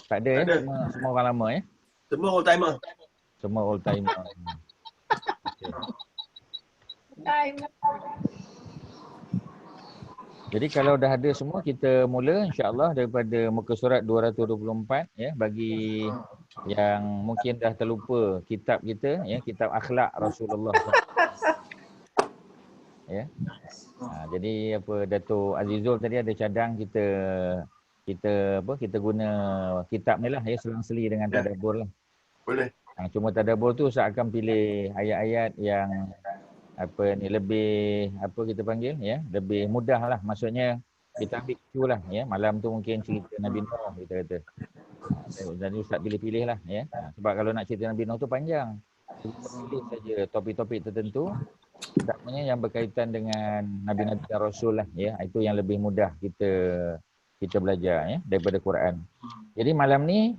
Tak ada Tak ya? ada. Semua orang lama ya? Semua old timer. Semua old timer. Okay. Jadi kalau dah ada semua, kita mula insya-Allah daripada muka surat 224 ya, bagi yang mungkin dah terlupa kitab kita ya, kitab akhlak Rasulullah ya. Jadi apa Dato' Azizul tadi ada cadang kita guna kitab ni lah ya, selang-seli dengan tadabbur lah. Boleh. Cuma tadabbur tu seakan pilih ayat-ayat yang lebih kita panggil ya, lebih mudah lah, maksudnya kita ambil cucu lah ya, malam tu mungkin cerita Nabi Nuh kita kata. Dan Ustaz pilih-pilih lah ya. Sebab kalau nak cerita Nabi Nuh tu panjang. Kita pilih saja topik-topik tertentu, utamanya yang berkaitan dengan Nabi-Nabi dan Rasul lah ya. Itu yang lebih mudah kita belajar ya daripada Quran. Jadi malam ni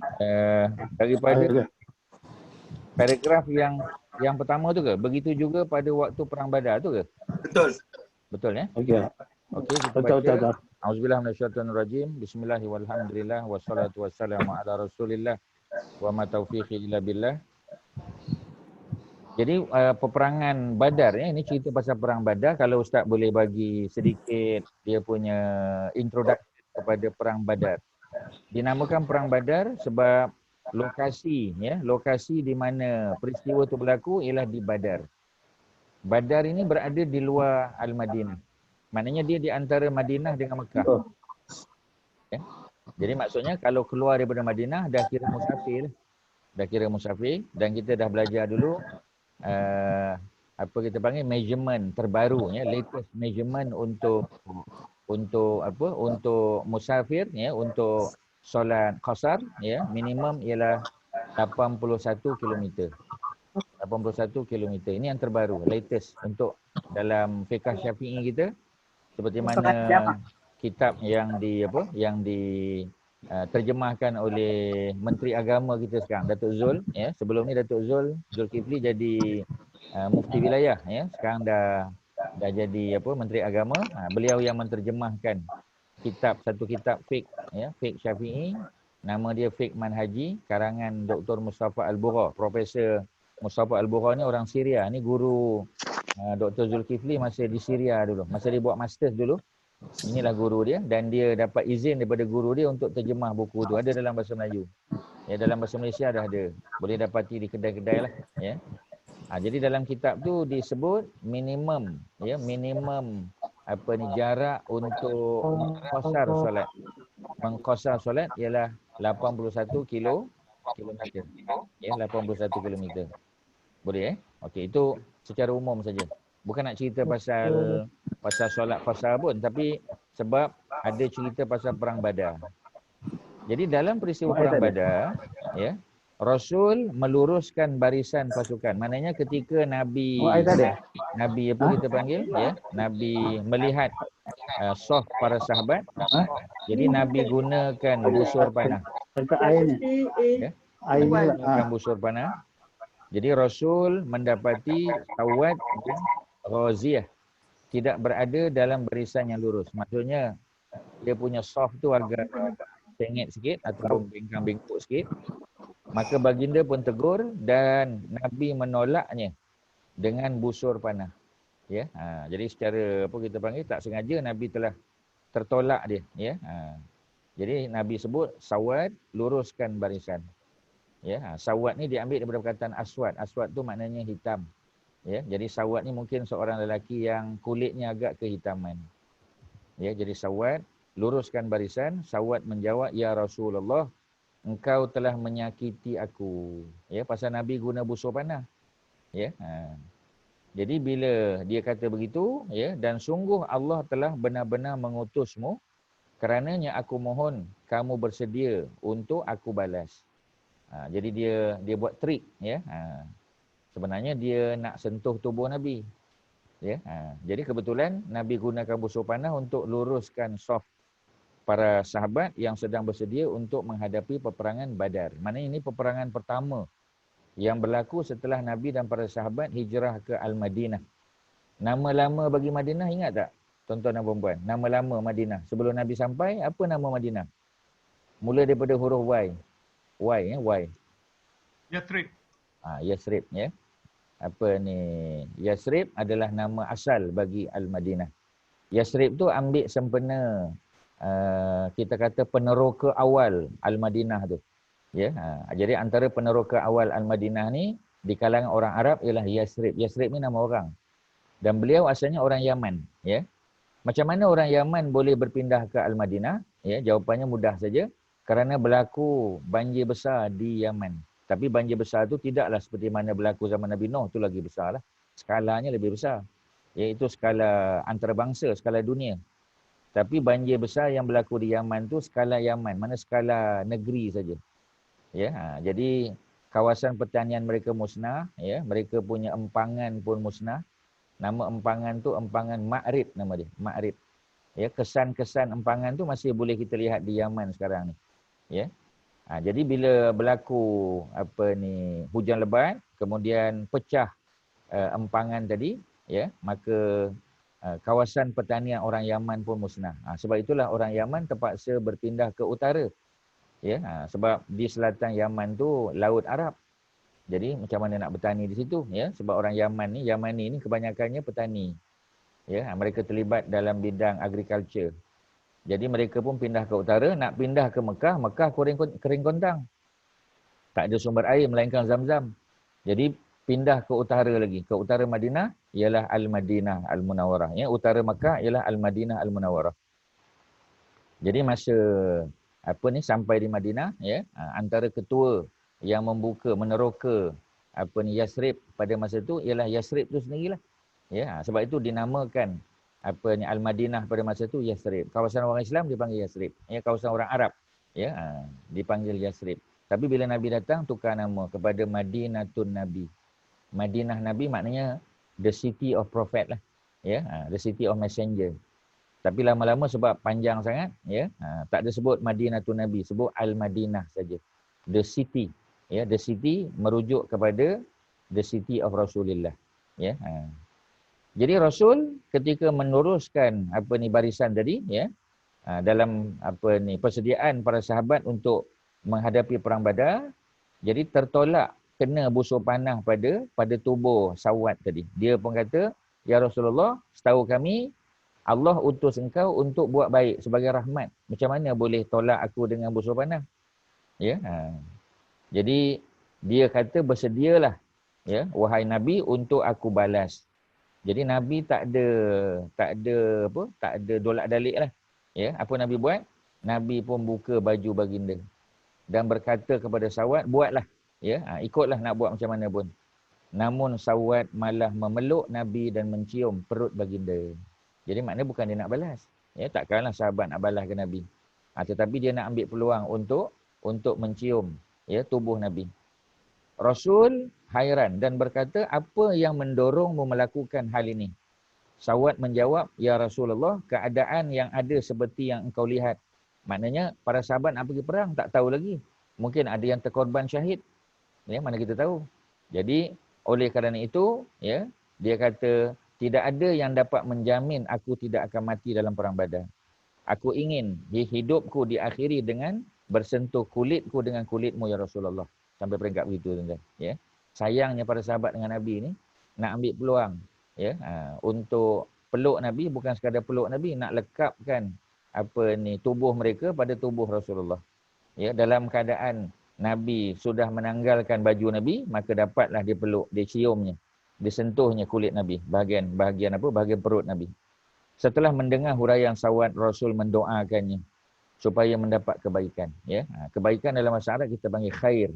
daripada paragraf yang pertama tu ke? Begitu juga pada waktu perang Badar tu ke? Betul. Betul ya? Okey. Okey, kita baca. Auzubillahi minasyaitonirrajim. Bismillah walhamdulillah wassalatu wassalamu ala Rasulillah wa ma taufiqi illa billah. Jadi peperangan Badar ya, ini cerita pasal perang Badar. Kalau Ustaz boleh bagi sedikit dia punya introduction kepada perang Badar. Dinamakan perang Badar sebab lokasi di mana peristiwa itu berlaku ialah di Badar. Badar ini berada di luar Al-Madinah. Maknanya dia di antara Madinah dengan Mekah. Ya. Jadi maksudnya kalau keluar daripada Madinah dah kira musafir. Dan kita dah belajar dulu kita panggil measurement terbaru ya, latest measurement untuk musafir ya, untuk solat qasar ya, minimum ialah 81 km. 81 km. Ini yang terbaru, latest untuk dalam fiqh Syafi'i kita, seperti mana kitab yang terjemahkan oleh Menteri Agama kita sekarang, Datuk Zul ya. Sebelum ni Datuk Zulkifli jadi mufti wilayah ya. Sekarang dah jadi Menteri Agama. Beliau yang menterjemahkan satu kitab fiqh ya, fiqh Syafi'i, nama dia Fiqh Manhaji, karangan Dr. Mustafa Al-Bura. Profesor Mustafa Al-Bura ni orang Syria. Ni guru Dr. Zulkifli masa di Syria dulu, masa dia buat master dulu. Inilah guru dia, dan dia dapat izin daripada guru dia untuk terjemah buku tu. Ada dalam bahasa Melayu. Ya, dalam bahasa Malaysia dah ada. Boleh dapati di kedai-kedai lah ya. Jadi dalam kitab tu disebut minimum jarak untuk mengqasar solat ialah 81 kilometer. Ya, 81 kilometer. Boleh Okey, itu secara umum saja. Bukan nak cerita pasal solat qasar pun, tapi sebab ada cerita pasal perang Badar. Jadi dalam peristiwa perang Badar ya, Rasul meluruskan barisan pasukan. Maknanya ketika Nabi kita panggil ya, Nabi melihat saf para sahabat, jadi Nabi gunakan busur panah. Ya, gunakan busur panah. Jadi Rasul mendapati Sawad dan Ghaziyah tidak berada dalam barisan yang lurus. Maksudnya dia punya saf tu agak sengit sikit ataupun bengkang-bengkok sikit. Maka baginda pun tegur dan Nabi menolaknya dengan busur panah. Ya, jadi secara kita panggil tak sengaja Nabi telah tertolak dia. Ya, jadi Nabi sebut Sawad, luruskan barisan. Ya, Sawad ni diambil daripada perkataan aswad. Aswad tu maknanya hitam. Ya, jadi Sawad ni mungkin seorang lelaki yang kulitnya agak kehitaman. Ya, jadi Sawad, luruskan barisan. Sawad menjawab, ya Rasulullah, engkau telah menyakiti aku. Ya, pasal Nabi guna busur panah. Ya. Jadi bila dia kata begitu, ya, dan sungguh Allah telah benar-benar mengutusmu, kerananya aku mohon kamu bersedia untuk aku balas. Jadi dia buat trik, ya. Sebenarnya dia nak sentuh tubuh Nabi. Ya. Jadi kebetulan Nabi gunakan busur panah untuk luruskan saf para sahabat yang sedang bersedia untuk menghadapi peperangan Badar. Maknanya ini peperangan pertama yang berlaku setelah Nabi dan para sahabat hijrah ke Al-Madinah. Nama lama bagi Madinah ingat tak? Tuan-tuan dan puan-puan, nama lama Madinah. Sebelum Nabi sampai, apa nama Madinah? Mula daripada huruf Y. Y, Y. Yathrib. Yasrib, ya. Apa ni? Yasrib adalah nama asal bagi Al-Madinah. Yasrib tu ambil sempena kita kata peneroka awal Al-Madinah tu. Ya. Jadi antara peneroka awal Al-Madinah ni di kalangan orang Arab ialah Yasrib. Yasrib ni nama orang. Dan beliau asalnya orang Yaman, ya. Macam mana orang Yaman boleh berpindah ke Al-Madinah? Ya, jawapannya mudah saja. Kerana berlaku banjir besar di Yaman. Tapi banjir besar tu tidaklah seperti mana berlaku zaman Nabi Nuh, tu lagi besar lah. Skalanya lebih besar. Iaitu skala antarabangsa, skala dunia. Tapi banjir besar yang berlaku di Yaman tu skala Yaman, mana skala negeri saja. Ya, jadi kawasan pertanian mereka musnah, ya, mereka punya empangan pun musnah. Nama empangan tu empangan Ma'rib nama dia, Ma'rib. Ya, kesan-kesan empangan tu masih boleh kita lihat di Yaman sekarang ni. Ya. Jadi bila berlaku hujan lebat, kemudian pecah empangan tadi, ya, maka kawasan pertanian orang Yaman pun musnah. Sebab itulah orang Yaman terpaksa berpindah ke utara. Ya, sebab di selatan Yaman tu Laut Arab. Jadi macam mana nak bertani di situ, ya? Sebab orang Yamani ni kebanyakannya petani. Ya, mereka terlibat dalam bidang agriculture. Jadi mereka pun pindah ke utara, nak pindah ke Mekah, Mekah kering kontang. Tak ada sumber air melainkan Zam-Zam. Jadi pindah ke utara lagi, ke utara Madinah ialah Al-Madinah Al-Munawwarah. Ya, utara Mekah ialah Al-Madinah Al-Munawwarah. Jadi masa sampai di Madinah, ya, antara ketua yang membuka meneroka Yasrib pada masa itu ialah Yasrib tu sendirilah. Ya, sebab itu dinamakan Al-Madinah pada masa itu Yasrib. Kawasan orang Islam dipanggil Yasrib. Ya, kawasan orang Arab, ya, dipanggil Yasrib. Tapi bila Nabi datang tukar nama kepada Madinatun Nabi. Madinah Nabi maknanya the city of prophet lah. Ya, the city of messenger. Tapi lama-lama sebab panjang sangat, ya, tak ada sebut Madinatun Nabi, sebut Al-Madinah saja. The city, ya, the city merujuk kepada the city of Rasulullah. Ya. Jadi Rasul ketika meneruskan barisan tadi, ya, dalam persediaan para sahabat untuk menghadapi perang Badar, jadi tertolak kena busur panah pada tubuh Sawat tadi. Dia pun kata, ya Rasulullah, setahu kami Allah utus engkau untuk buat baik sebagai rahmat. Macam mana boleh tolak aku dengan busur panah? Ya. Jadi dia kata bersedialah, ya, wahai Nabi, untuk aku balas. Jadi Nabi tak ada dolak-dalik lah. Ya, apa Nabi buat? Nabi pun buka baju baginda dan berkata kepada Sawat, buatlah. Ya, ikutlah nak buat macam mana pun. Namun Sawat malah memeluk Nabi dan mencium perut baginda. Jadi maknanya bukan dia nak balas. Ya, takkanlah sahabat nak balas ke Nabi. Tetapi dia nak ambil peluang untuk mencium, ya, tubuh Nabi. Rasul hairan dan berkata, apa yang mendorongmu melakukan hal ini? Sawat menjawab, ya Rasulullah, keadaan yang ada seperti yang engkau lihat. Maknanya para sahabat nak pergi perang, tak tahu lagi. Mungkin ada yang terkorban syahid. Ya, mana kita tahu. Jadi oleh kerana itu, ya, dia kata, tidak ada yang dapat menjamin aku tidak akan mati dalam perang Badar. Aku ingin hidupku diakhiri dengan bersentuh kulitku dengan kulitmu ya Rasulullah. Sampai peringkat begitu, tuan-tuan. Ya. Sayangnya para sahabat dengan Nabi ni nak ambil peluang, ya, untuk peluk Nabi, bukan sekadar peluk Nabi, nak lekapkan tubuh mereka pada tubuh Rasulullah. Ya, dalam keadaan Nabi sudah menanggalkan baju Nabi, maka dapatlah dia peluk, dia ciumnya, disentuhnya kulit Nabi, bahagian perut Nabi. Setelah mendengar huraian Sawat, Rasul mendoakannya supaya mendapat kebaikan. Ya, kebaikan dalam bahasa Arab kita panggil khair.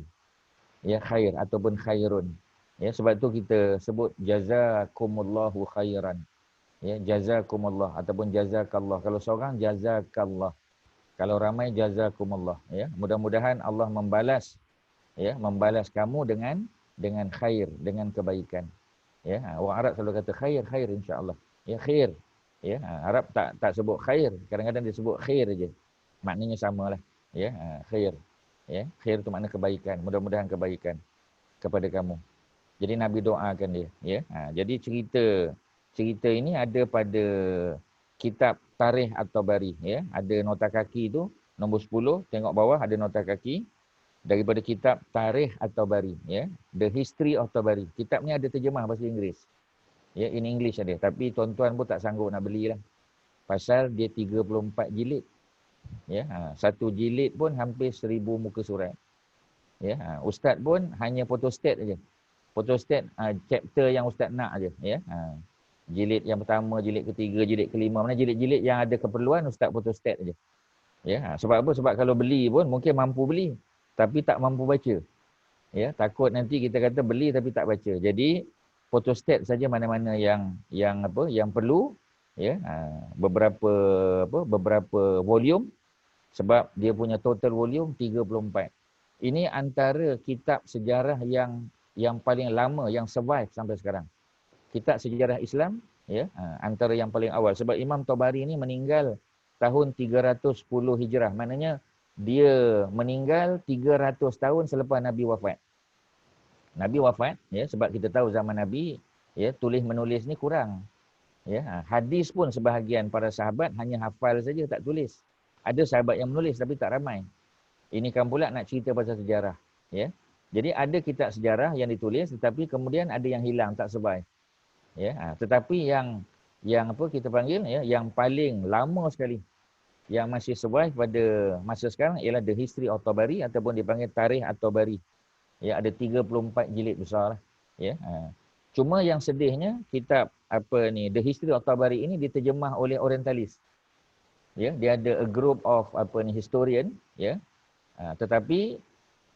Ya, khair ataupun khairun. Ya, sebab itu kita sebut jazakumullahu khairan. Ya, jazakumullah ataupun jazakallah. Kalau seorang jazakallah. Kalau ramai jazakumullah. Ya, mudah-mudahan Allah membalas, ya, membalas kamu dengan khair, dengan kebaikan. Ya, orang Arab selalu kata khair insya-Allah. Ya, khair. Ya, Arab tak sebut khair, kadang-kadang dia sebut khair aja. Maknanya samalah. Ya, khair. Ya, khair tu makna kebaikan. Mudah-mudahan kebaikan kepada kamu. Jadi Nabi doakan dia. Ya, jadi cerita ini ada pada kitab Tarikh At-Tabari. Ya, ada nota kaki tu nombor 10. Tengok bawah ada nota kaki. daripada kitab Tarikh At-Tabari, ya. The History of Tabari. Kitab ni ada terjemah bahasa Inggeris. Ya, in English ada. Tapi tuan-tuan pun tak sanggup nak belilah. Pasal dia 34 jilid. Ya, satu jilid pun hampir 1000 muka surat. Ya, ustaz pun hanya photostat aja. Photostat chapter yang ustaz nak aja, ya. Jilid yang pertama, jilid ketiga, jilid kelima, mana jilid-jilid yang ada keperluan ustaz photostat aja. Ya, sebab apa? Sebab kalau beli pun mungkin mampu beli tapi tak mampu baca. Ya, takut nanti kita kata beli tapi tak baca. Jadi photostat saja mana-mana yang apa? Yang perlu, ya. Beberapa volume sebab dia punya total volume 34. Ini antara kitab sejarah yang paling lama yang survive sampai sekarang. Kitab sejarah Islam, ya, antara yang paling awal sebab Imam Tabari ni meninggal tahun 310 Hijrah. Maknanya dia meninggal 300 tahun selepas Nabi wafat. Nabi wafat, ya, sebab kita tahu zaman Nabi, ya, tulis menulis ni kurang. Ya, hadis pun sebahagian para sahabat hanya hafal saja, tak tulis. Ada sahabat yang menulis tapi tak ramai. Ini kan pula nak cerita pasal sejarah, ya. Jadi ada kitab sejarah yang ditulis tetapi kemudian ada yang hilang, tak survive. Ya, tetapi yang apa kita panggil, ya, yang paling lama sekali yang masih survive pada masa sekarang ialah The History of Tabari ataupun dipanggil Tarikh At-Tabari. Ya, ada 34 jilid besar lah. Ya. Cuma yang sedihnya kitab apa ni The History of Tabari ini diterjemah oleh orientalis. Ya, dia ada a group of apa ni historian, ya. Tetapi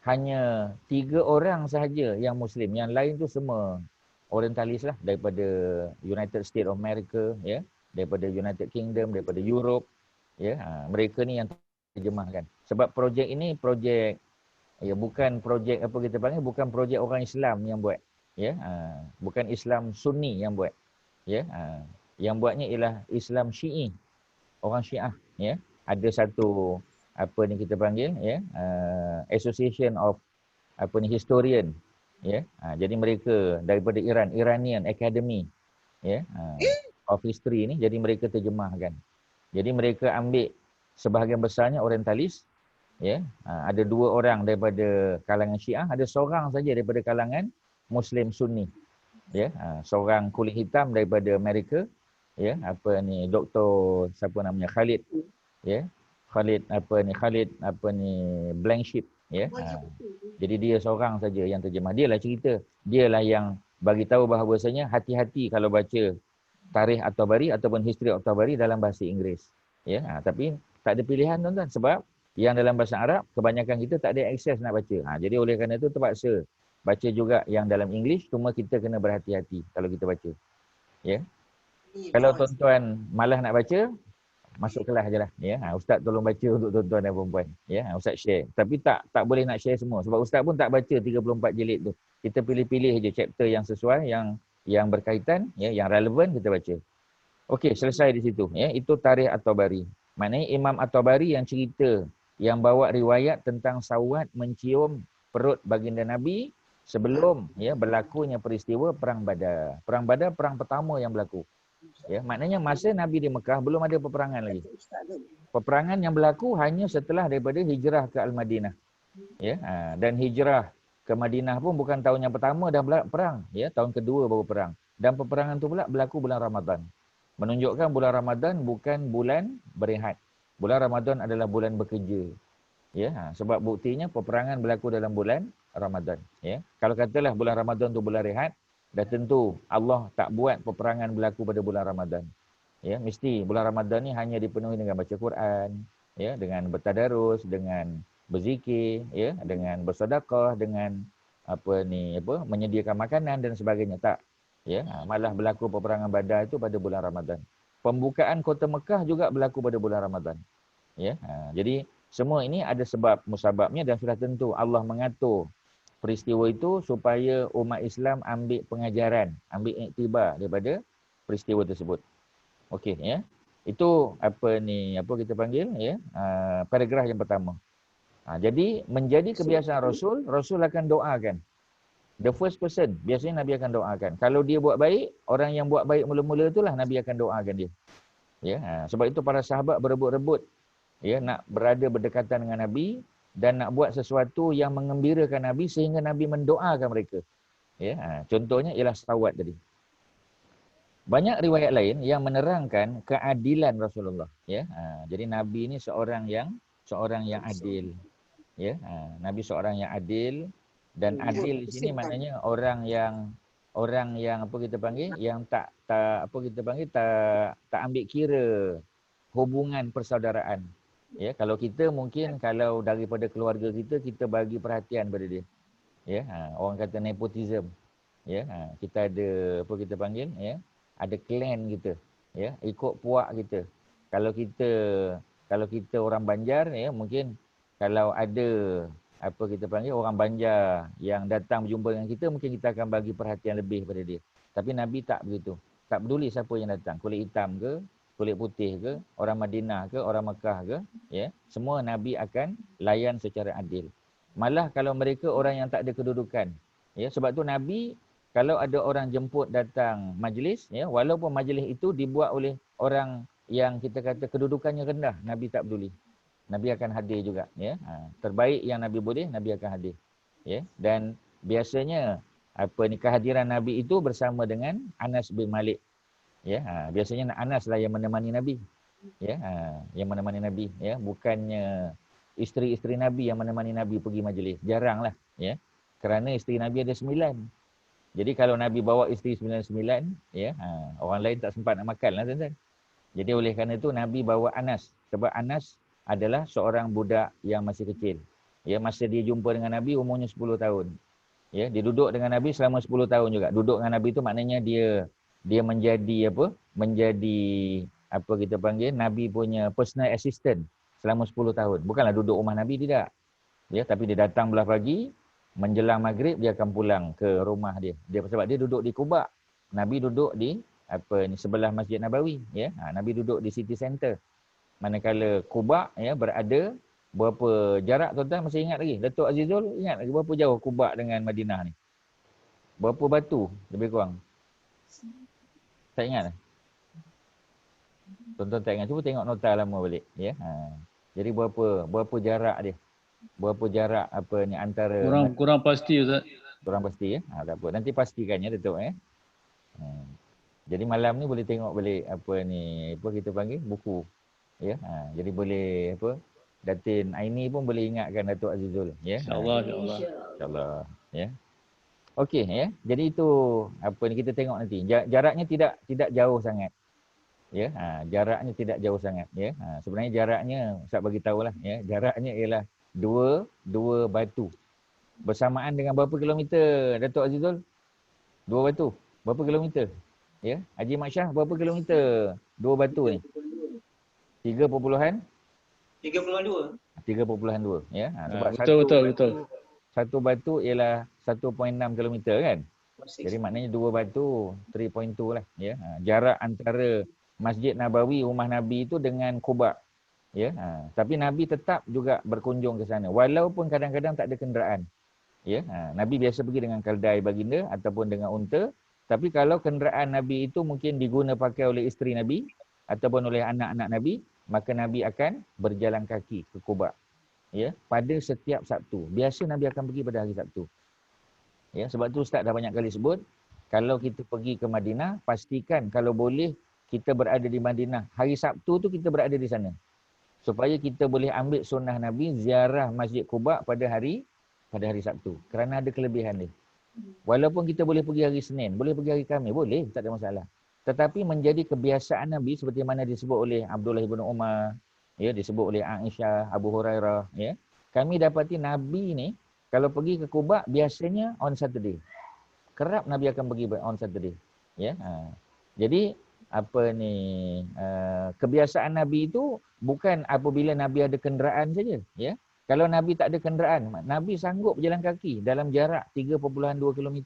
hanya 3 orang sahaja yang Muslim, yang lain tu semua orientalis lah, daripada United States of America, ya, daripada United Kingdom, daripada Europe, ya. Mereka ni yang terjemahkan. Sebab projek ini projek, ya, bukan projek apa kita panggil, bukan projek orang Islam yang buat, ya. Bukan Islam Sunni yang buat, ya. Yang buatnya ialah Islam Syi'i, orang Syiah, ya. Ada satu apa ni kita panggil, ya, Association of apa ni historian, ya. Jadi mereka daripada Iran, Iranian Academy, ya, of History ni, jadi mereka terjemahkan. Jadi mereka ambil sebahagian besarnya orientalis, ya. Ada 2 orang daripada kalangan Syiah, ada seorang saja daripada kalangan Muslim Sunni, ya. Seorang kulit hitam daripada Amerika, ya, apa ni Dr. siapa namanya, Khalid, ya. Khalid Blanchett, ya. Jadi dia seorang saja yang terjemah. Dialah cerita, dialah yang bagi tahu bahawasanya hati-hati kalau baca Tarikh At-Tabari ataupun History of Tabari dalam bahasa Inggeris, ya. Tapi tak ada pilihan, tuan-tuan, sebab yang dalam bahasa Arab kebanyakan kita tak ada akses nak baca. Jadi oleh kerana itu terpaksa baca juga yang dalam English, cuma kita kena berhati-hati kalau kita baca, ya. Kalau tuan-tuan malas nak baca, masuk kelas je lah, ya. Ustaz tolong baca untuk tuan-tuan dan perempuan, ya. Ustaz share. Tapi tak boleh nak share semua sebab ustaz pun tak baca 34 jilid tu. Kita pilih-pilih je chapter yang sesuai, yang berkaitan, ya, yang relevan kita baca. Okey, selesai di situ, ya. Itu Tarikh At-Tabari. Maknanya Imam At-Tabari yang cerita, yang bawa riwayat tentang Sawat mencium perut baginda Nabi sebelum, ya, berlakunya peristiwa perang Badar. Perang Badar perang pertama yang berlaku. Ya, maknanya masa Nabi di Mekah belum ada peperangan lagi. Peperangan yang berlaku hanya setelah daripada hijrah ke Al-Madinah. Ya, dan hijrah ke Madinah pun bukan tahun yang pertama dah perang, ya, tahun kedua baru perang. Dan peperangan tu pula berlaku bulan Ramadan. Menunjukkan bulan Ramadan bukan bulan berehat. Bulan Ramadan adalah bulan bekerja. Ya, sebab buktinya peperangan berlaku dalam bulan Ramadan, ya. Kalau katalah bulan Ramadan tu bulan rehat, dah tentu Allah tak buat peperangan berlaku pada bulan Ramadan. Ya, mesti bulan Ramadan ni hanya dipenuhi dengan baca Quran, ya, dengan bertadarus, dengan berzikir, ya, dengan bersedekah, dengan menyediakan makanan dan sebagainya. Tak. Ya, malah berlaku peperangan Badar itu pada bulan Ramadan. Pembukaan kota Mekah juga berlaku pada bulan Ramadan. Ya, jadi semua ini ada sebab musababnya dan sudah tentu Allah mengatur peristiwa itu supaya umat Islam ambil pengajaran, ambil iktibar daripada peristiwa tersebut. Okey, ya. Itu apa kita panggil, ya, paragraf yang pertama. Jadi menjadi kebiasaan Rasul akan doakan. The first person, biasanya Nabi akan doakan. Kalau dia buat baik, orang yang buat baik mula-mula itulah Nabi akan doakan dia. Ya, sebab itu para sahabat berebut-rebut, ya, nak berada berdekatan dengan Nabi dan nak buat sesuatu yang mengembirakan Nabi sehingga Nabi mendoakan mereka. Ya, contohnya ialah salawat tadi. Banyak riwayat lain yang menerangkan keadilan Rasulullah. Ya, jadi Nabi ini seorang yang adil. Ya, Nabi seorang yang adil, dan adil di sini maknanya orang yang apa kita panggil, yang tak apa kita panggil, tak ambil kira hubungan persaudaraan. Ya, kalau kita mungkin kalau daripada keluarga kita bagi perhatian pada dia. Ya, orang kata nepotism. Ya, kita ada apa kita panggil, ya, ada clan kita. Ya, ikut puak kita. Kalau kita orang Banjar, ya, mungkin kalau ada apa kita panggil orang Banjar yang datang berjumpa dengan kita, mungkin kita akan bagi perhatian lebih pada dia. Tapi Nabi tak begitu. Tak peduli siapa yang datang, kulit hitam ke, kulit putih ke, orang Madinah ke, orang Mekah ke, ya, semua Nabi akan layan secara adil. Malah kalau mereka orang yang tak ada kedudukan, ya, sebab tu Nabi kalau ada orang jemput datang majlis, ya, walaupun majlis itu dibuat oleh orang yang kita kata kedudukannya rendah, Nabi tak peduli. Nabi akan hadir juga, ya. Terbaik yang Nabi boleh, Nabi akan hadir. Ya, dan biasanya kehadiran Nabi itu bersama dengan Anas bin Malik. Ya, biasanya Anas lah yang menemani Nabi. Ya, yang menemani Nabi, ya, bukannya isteri-isteri Nabi yang menemani Nabi pergi majlis. Jaranglah, ya. Kerana isteri Nabi ada 9. Jadi kalau Nabi bawa isteri 99, ya, orang lain tak sempat nak makan lah, tuan-tuan. Jadi oleh kerana itu Nabi bawa Anas, sebab Anas adalah seorang budak yang masih kecil. Ya, masa dia jumpa dengan Nabi umurnya 10 tahun. Ya, dia duduk dengan Nabi selama 10 tahun juga. Duduk dengan Nabi itu maknanya dia menjadi apa? Menjadi apa kita panggil, Nabi punya personal assistant selama 10 tahun. Bukanlah duduk rumah Nabi, tidak. Ya, tapi dia datang belah pagi, menjelang maghrib dia akan pulang ke rumah dia. Sebab dia duduk di Quba. Nabi duduk di sebelah Masjid Nabawi, ya. Nabi duduk di city center. Manakala Quba, ya, berada berapa jarak, tuan-tuan masih ingat lagi? Datuk Azizul ingat lagi berapa jauh Quba dengan Madinah ni? Berapa batu lebih kurang? Tak ingat? Tuan-tuan tak ingat, cuba tengok nota lama balik, ya. Jadi berapa jarak dia? Berapa jarak antara kurang pasti Ustaz. Kurang pasti, ya. Tak apa. Nanti pastikannya Datuk, ya. Jadi malam ni boleh tengok balik apa kita panggil buku. Ya. Jadi boleh Datin Aini pun boleh ingatkan Datuk Azizul, ya. InsyaAllah. Ya. Okey, ya. Jadi itu kita tengok nanti. Jaraknya tidak jauh sangat. Ya, jaraknya tidak jauh sangat, ya. Sebenarnya jaraknya Ustaz bagi tahulah, ya. Jaraknya ialah dua batu. Bersamaan dengan berapa kilometer Datuk Azizul? 2 batu. Berapa kilometer? Ya, Haji Mat Syah berapa kilometer 2 batu ni? 3.2. 3.2, ya. Sebab Betul. satu batu ialah 1.6 kilometer, kan? Jadi maknanya 2 batu 3.2 lah, ya. Jarak antara Masjid Nabawi, rumah Nabi itu dengan Quba. Ya, tapi Nabi tetap juga berkunjung ke sana walaupun kadang-kadang tak ada kenderaan. Ya, Nabi biasa pergi dengan keldai baginda ataupun dengan unta. Tapi kalau kenderaan Nabi itu mungkin pakai oleh isteri Nabi ataupun oleh anak-anak Nabi, maka Nabi akan berjalan kaki ke Quba. Ya, pada setiap Sabtu. Biasa Nabi akan pergi pada hari Sabtu. Ya, sebab tu Ustaz dah banyak kali sebut, kalau kita pergi ke Madinah, pastikan kalau boleh kita berada di Madinah. Hari Sabtu tu kita berada di sana. Supaya kita boleh ambil sunnah Nabi ziarah Masjid Quba pada hari Sabtu. Kerana ada kelebihan dia. Walaupun kita boleh pergi hari Senin, boleh pergi hari Khamis, boleh, tak ada masalah. Tetapi menjadi kebiasaan Nabi seperti mana disebut oleh Abdullah bin Umar, ya, disebut oleh Aisyah, Abu Hurairah, ya. Kami dapati Nabi ni kalau pergi ke Quba biasanya on Saturday. Kerap Nabi akan pergi on Saturday, ya. Jadi kebiasaan Nabi itu bukan apabila Nabi ada kenderaan saja, ya. Kalau Nabi tak ada kenderaan, Nabi sanggup berjalan kaki dalam jarak 3.2 km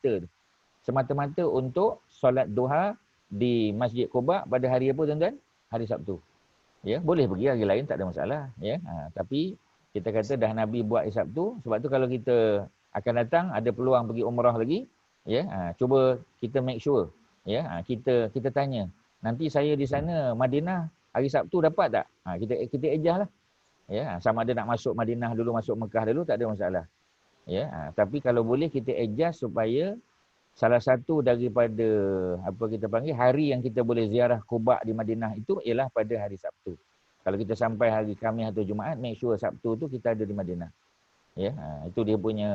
semata-mata untuk solat duha di Masjid Quba pada hari apa, tuan-tuan? Hari Sabtu. Ya, boleh pergi hari lain, tak ada masalah, ya. Tapi kita kata dah Nabi buat hari Sabtu, sebab tu kalau kita akan datang ada peluang pergi umrah lagi, ya. Cuba kita make sure, ya. Kita tanya, nanti saya di sana Madinah hari Sabtu dapat tak? Kita ejah lah. Ya, sama ada nak masuk Madinah dulu, masuk Mekah dulu, tak ada masalah. Ya, tapi kalau boleh kita adjust supaya salah satu daripada apa kita panggil hari yang kita boleh ziarah Quba di Madinah itu ialah pada hari Sabtu. Kalau kita sampai hari Khamis atau Jumaat, make sure Sabtu tu kita ada di Madinah. Ya, itu dia punya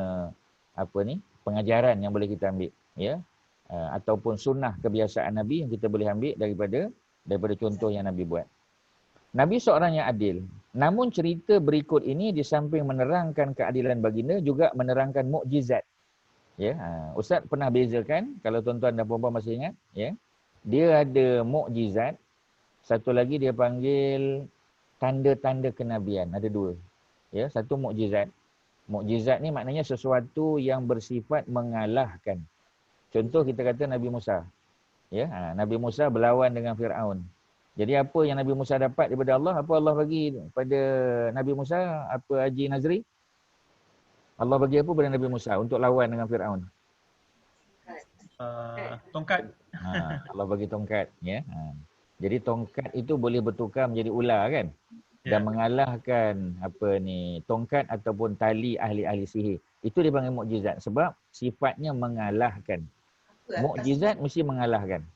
apa ni? Pengajaran yang boleh kita ambil, ya. Ataupun sunnah kebiasaan Nabi yang kita boleh ambil daripada contoh yang Nabi buat. Nabi seorang yang adil. Namun cerita berikut ini di samping menerangkan keadilan baginda juga menerangkan mukjizat. Ya, Ustaz pernah bezakan kalau tuan-tuan dan puan-puan masih ingat, ya. Dia ada mukjizat, satu lagi dia panggil tanda-tanda kenabian. Ada dua. Ya, satu mukjizat. Mukjizat ni maknanya sesuatu yang bersifat mengalahkan. Contoh kita kata Nabi Musa. Ya, Nabi Musa berlawan dengan Firaun. Jadi apa yang Nabi Musa dapat daripada Allah? Apa Allah bagi pada Nabi Musa? Apa Haji Nazri? Allah bagi apa pada Nabi Musa untuk lawan dengan Firaun? Tongkat. Allah bagi tongkat, ya. Jadi tongkat itu boleh bertukar menjadi ular kan? Dan mengalahkan apa ni, tongkat ataupun tali ahli-ahli sihir. Itu dipanggil mukjizat sebab sifatnya mengalahkan. Mukjizat mesti mengalahkan.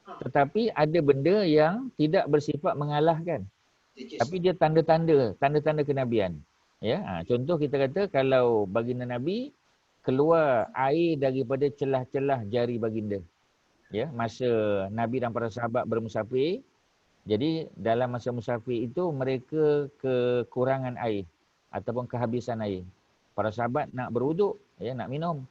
Tetapi ada benda yang tidak bersifat mengalahkan. Tapi dia tanda-tanda kenabian. Ya, contoh kita kata kalau baginda Nabi keluar air daripada celah-celah jari baginda. Ya, masa Nabi dan para sahabat bermusafir, jadi dalam masa musafir itu mereka kekurangan air ataupun kehabisan air. Para sahabat nak berwuduk, ya, nak minum.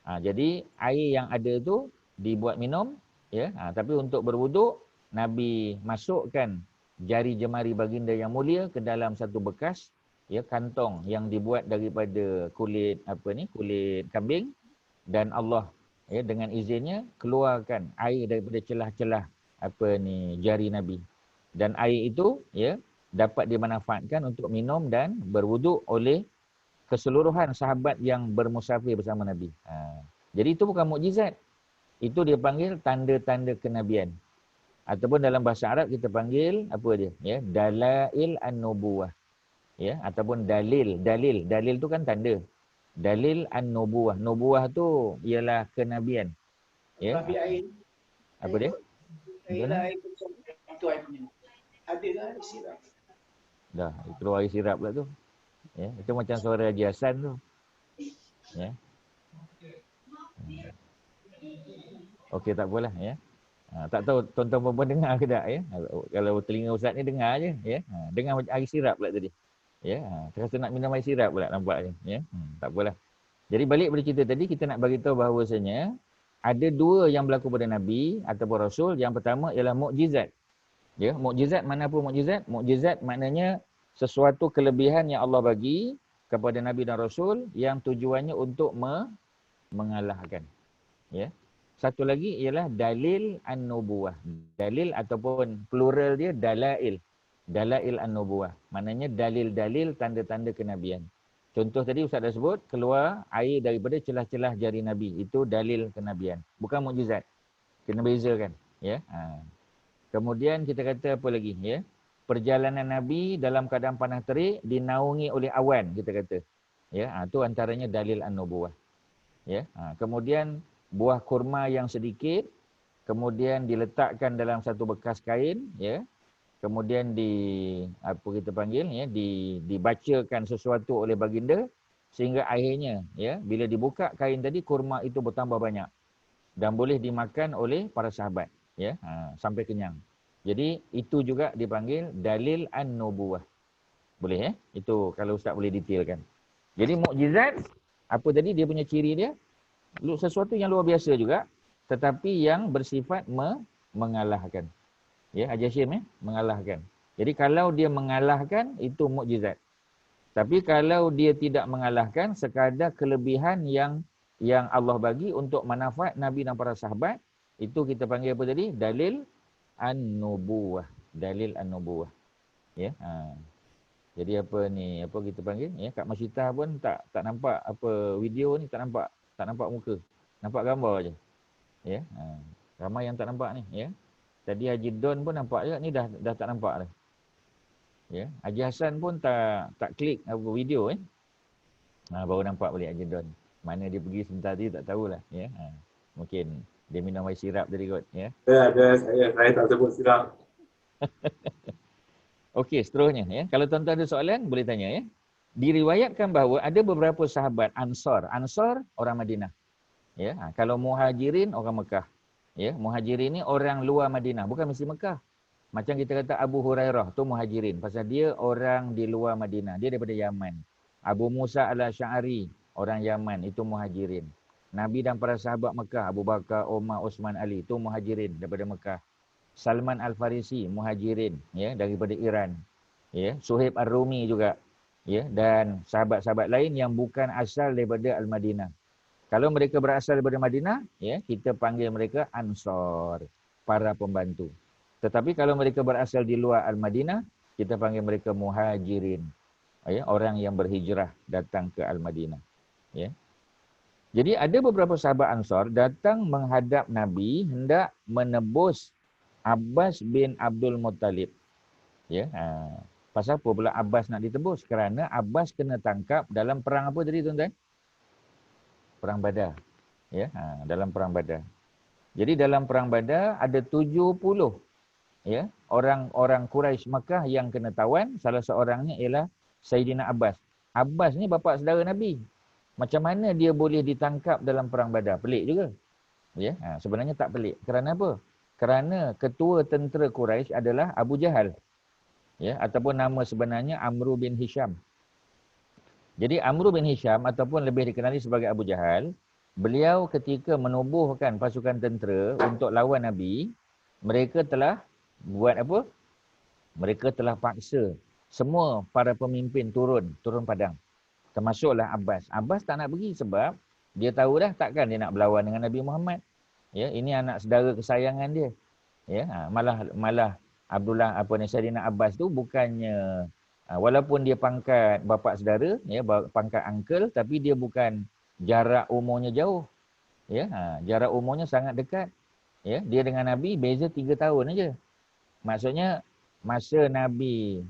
Jadi air yang ada tu dibuat minum, ya. Tapi untuk berwuduk, Nabi masukkan jari jemari baginda yang mulia ke dalam satu bekas, ya, kantong yang dibuat daripada kulit kulit kambing, dan Allah, ya, dengan izinnya keluarkan air daripada celah-celah jari Nabi. Dan air itu, ya, dapat dimanfaatkan untuk minum dan berwuduk oleh keseluruhan sahabat yang bermusafir bersama Nabi. Jadi itu bukan mukjizat. Itu dia panggil tanda-tanda kenabian. Ataupun dalam bahasa Arab kita panggil apa dia? Ya, dalail an-nubuwah. Ya, ataupun dalil. Dalil tu kan tanda. Dalil an-nubuwah. Nubuwah tu ialah kenabian. Ya. Apa dia? Air itu air punya. Ada lah air sirap. Dah, keluar air sirap pula tu. Ya, itu macam suara Haji Hassan tu. Ya. Okey, tak apalah, ya. Tak tahu tuan-tuan perempuan dengar ke tak, ya. Kalau telinga Ustaz ni dengar je, ya. Dengar macam air sirap pula tadi. Ya, terasa nak minum air sirap pula nampaknya, ya. Tak apalah. Jadi balik pada cerita tadi, kita nak bagi tahu bahawasanya ada dua yang berlaku pada Nabi ataupun Rasul. Yang pertama ialah mukjizat. Ya, mukjizat mana apa mukjizat? Mukjizat maknanya sesuatu kelebihan yang Allah bagi kepada Nabi dan Rasul yang tujuannya untuk mengalahkan. Ya. Satu lagi ialah dalil an-nubuwah. Dalil ataupun plural dia dalail. Dalail an-nubuwah. Maknanya dalil-dalil tanda-tanda kenabian. Contoh tadi Ustaz dah sebut, keluar air daripada celah-celah jari Nabi. Itu dalil kenabian. Bukan mukjizat. Kena bezakan. Ya. Kemudian kita kata apa lagi? Ya. Perjalanan Nabi dalam keadaan panas terik dinaungi oleh awan, kita kata. Ya, itu antaranya dalil an-nubuwah. Ya. Kemudian buah kurma yang sedikit, kemudian diletakkan dalam satu bekas kain, ya. Kemudian dibacakan sesuatu oleh baginda sehingga akhirnya, ya, bila dibuka kain tadi, kurma itu bertambah banyak dan boleh dimakan oleh para sahabat, ya, sampai kenyang. Jadi itu juga dipanggil dalil an-nubuwah. Boleh, ya? Itu kalau Ustaz boleh detailkan. Jadi mukjizat apa tadi dia punya ciri dia? Sesuatu yang luar biasa juga, tetapi yang bersifat mengalahkan. Ya, Haji Hashim, ya, mengalahkan. Jadi kalau dia mengalahkan, itu mukjizat. Tapi kalau dia tidak mengalahkan, sekadar kelebihan yang Allah bagi untuk manfaat Nabi dan para sahabat, itu kita panggil apa tadi? Dalil an-nubuwah. Dalil an-nubuwah. Ya. Jadi apa kita panggil? Ya, Kak Masyita pun tak nampak apa video ni, tak nampak muka. Nampak gambar aja. Ya. Ramai yang tak nampak ni, ya. Tadi Haji Don pun nampak je, ni dah tak nampak dah. Ya, Haji Hassan pun tak klik apa video baru nampak balik Haji Don. Mana dia pergi sebentar tadi tak tahulah ya. Mungkin dia minum air sirap tadi kot ya. Ada saya tak sebut silap. Okey, seterusnya ya. Kalau tuan-tuan ada soalan boleh tanya ya. Diriwayatkan bahawa ada beberapa sahabat Ansar. Ansar orang Madinah. Ya, kalau Muhajirin orang Mekah. Ya, Muhajirin ni orang luar Madinah, bukan mesti Mekah. Macam kita kata Abu Hurairah tu Muhajirin pasal dia orang di luar Madinah, dia daripada Yaman. Abu Musa Al-Asy'ari orang Yaman, itu Muhajirin. Nabi dan para sahabat Mekah, Abu Bakar, Umar, Osman, Ali, itu Muhajirin daripada Mekah. Salman Al-Farisi Muhajirin ya daripada Iran. Ya, Suhaib Ar-Rumi juga. Ya, dan sahabat-sahabat lain yang bukan asal daripada Al-Madinah. Kalau mereka berasal daripada Madinah, ya, kita panggil mereka Ansar, para pembantu. Tetapi kalau mereka berasal di luar Al-Madinah, kita panggil mereka Muhajirin. Ya, orang yang berhijrah datang ke Al-Madinah. Ya. Jadi ada beberapa sahabat Ansar datang menghadap Nabi hendak menebus Abbas bin Abdul Muttalib. Ya. Pasal apa pula Abbas nak ditebus? Kerana Abbas kena tangkap dalam perang apa tadi tuan-tuan? Perang Badar. Ya, dalam perang Badar. Jadi dalam perang Badar ada 70 ya, orang-orang Quraisy Makkah yang kena tawan, salah seorangnya ialah Sayyidina Abbas. Abbas ni bapa saudara Nabi. Macam mana dia boleh ditangkap dalam perang Badar? Pelik juga. Ya, sebenarnya tak pelik. Kerana apa? Kerana ketua tentera Quraisy adalah Abu Jahal. Ya, ataupun nama sebenarnya Amru bin Hisham. Jadi Amru bin Hisham ataupun lebih dikenali sebagai Abu Jahal, beliau ketika menubuhkan pasukan tentera untuk lawan Nabi, mereka telah buat apa? Mereka telah paksa semua para pemimpin turun padang. Termasuklah Abbas. Abbas tak nak pergi sebab dia tahu dah takkan dia nak berlawan dengan Nabi Muhammad. Ya, ini anak saudara kesayangan dia. Ya, malah Abdullah Sayyidina Abbas tu bukannya walaupun dia pangkat bapa saudara, ya, pangkat uncle, tapi dia bukan jarak umurnya jauh. Ya, jarak umurnya sangat dekat. Ya, dia dengan Nabi beza 3 tahun aja. Maksudnya masa Nabi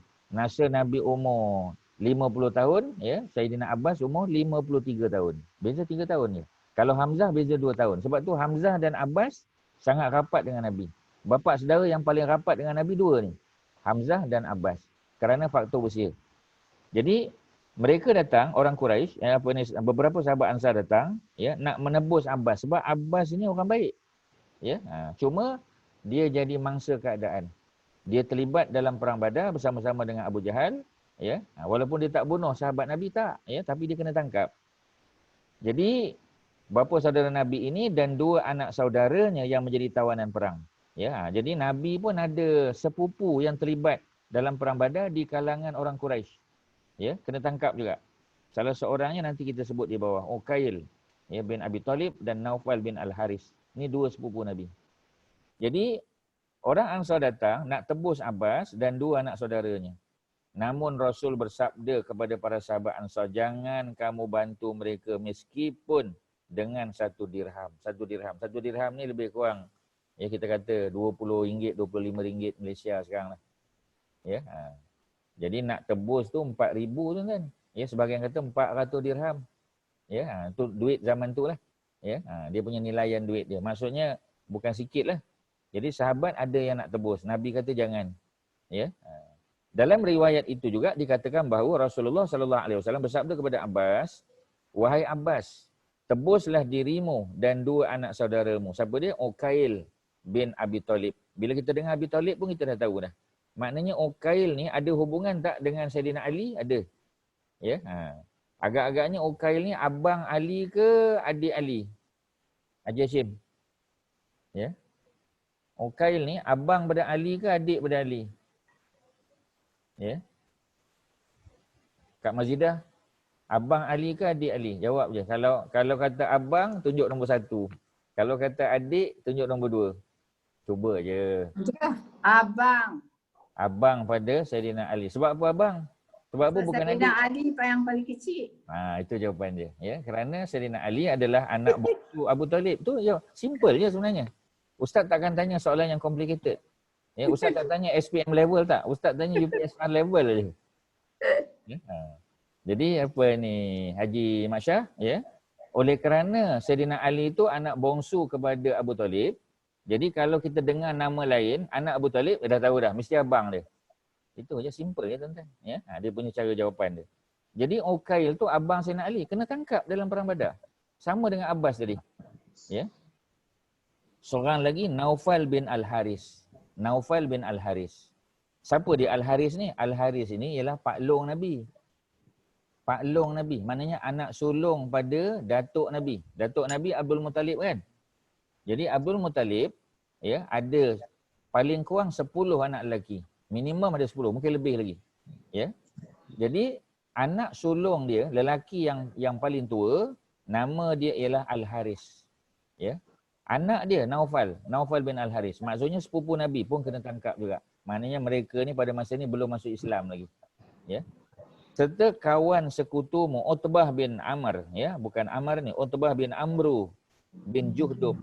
umur 50 tahun, ya, Sayyidina Abbas umur 53 tahun. Beza 3 tahun je. Kalau Hamzah beza 2 tahun. Sebab tu Hamzah dan Abbas sangat rapat dengan Nabi. Bapa saudara yang paling rapat dengan Nabi dua ni. Hamzah dan Abbas. Kerana faktor usia. Jadi mereka datang, orang Quraisy, beberapa sahabat Ansar datang, ya, nak menebus Abbas. Sebab Abbas ni orang baik. Ya, cuma dia jadi mangsa keadaan. Dia terlibat dalam perang Badar bersama-sama dengan Abu Jahal, ya. Walaupun dia tak bunuh sahabat Nabi tak, ya, tapi dia kena tangkap. Jadi bapa saudara Nabi ini dan 2 anak saudaranya yang menjadi tawanan perang. Ya, jadi Nabi pun ada sepupu yang terlibat dalam perang Badar di kalangan orang Quraisy. Ya, kena tangkap juga. Salah seorangnya nanti kita sebut di bawah, Uqail, ya, bin Abi Talib dan Naufal bin Al-Haris. Ini 2 sepupu Nabi. Jadi orang Ansar datang nak tebus Abbas dan 2 anak saudaranya. Namun Rasul bersabda kepada para sahabat Ansar, jangan kamu bantu mereka meskipun dengan 1 dirham. 1 dirham. 1 dirham ni lebih kurang, ya, kita kata RM20, RM25 Malaysia sekarang lah. Ya. Jadi nak tebus tu 4,000 tu kan. Ya, sebahagian kata 400 dirham. Ya, tu duit zaman tu lah. Ya, dia punya nilaian duit dia. Maksudnya bukan sikit lah. Jadi sahabat ada yang nak tebus. Nabi kata jangan. Ya. Dalam riwayat itu juga dikatakan bahawa Rasulullah SAW bersabda kepada Abbas, wahai Abbas, tebuslah dirimu dan 2 anak saudaramu. Siapa dia? Uqail bin Abi Talib. Bila kita dengar Abi Talib pun kita dah tahu dah. Maknanya Uqail ni ada hubungan tak dengan Sayyidina Ali? Ada. Ya. Agak-agaknya Uqail ni abang Ali ke adik Ali? Haji Hashim. Ya. Uqail ni abang pada Ali ke adik pada Ali? Ya. Kak Mazidah, abang Ali ke adik Ali? Jawab je. Kalau kata abang, tunjuk nombor 1. Kalau kata adik, tunjuk nombor 2. Cuba je. Abang. Abang pada Sayyidina Ali. Sebab apa abang? Sebab apa bukan adik? Sayyidina Ali yang paling kecil. Itu jawapan dia. Ya, kerana Sayyidina Ali adalah anak bungsu Abu Talib. Tu simple je sebenarnya. Ustaz takkan tanya soalan yang complicated. Ya, Ustaz tak tanya SPM level tak? Ustaz tanya UPSR level je. Ya. Jadi apa ni Haji Mak Syah, ya? Oleh kerana Sayyidina Ali itu anak bongsu kepada Abu Talib, jadi kalau kita dengar nama lain, anak Abu Talib, dah tahu dah, mesti abang dia. Itu je, simple je tuan-tuan. Ya? Dia punya cara jawapan dia. Jadi Uqail tu abang Sayyidina Ali, kena tangkap dalam perang Badar. Sama dengan Abbas tadi. Ya? Seorang lagi, Naufal bin Al-Haris. Naufal bin Al-Haris. Siapa dia Al-Haris ni? Al-Haris ini ialah Pak Long Nabi. Pak Long Nabi, maknanya anak sulung pada Datuk Nabi. Datuk Nabi Abdul Muttalib kan? Jadi Abdul Muttalib ya, ada paling kurang 10 anak lelaki. Minimum ada 10, mungkin lebih lagi. Ya. Jadi anak sulung dia, lelaki yang paling tua, nama dia ialah Al-Haris. Ya. Anak dia Naufal bin Al-Haris. Maksudnya sepupu Nabi pun kena tangkap juga. Maknanya mereka ni pada masa ni belum masuk Islam lagi. Ya. Serta kawan sekutumu Utbah bin Amr, ya, bukan Amr ni, Utbah bin Amru bin Juhdum.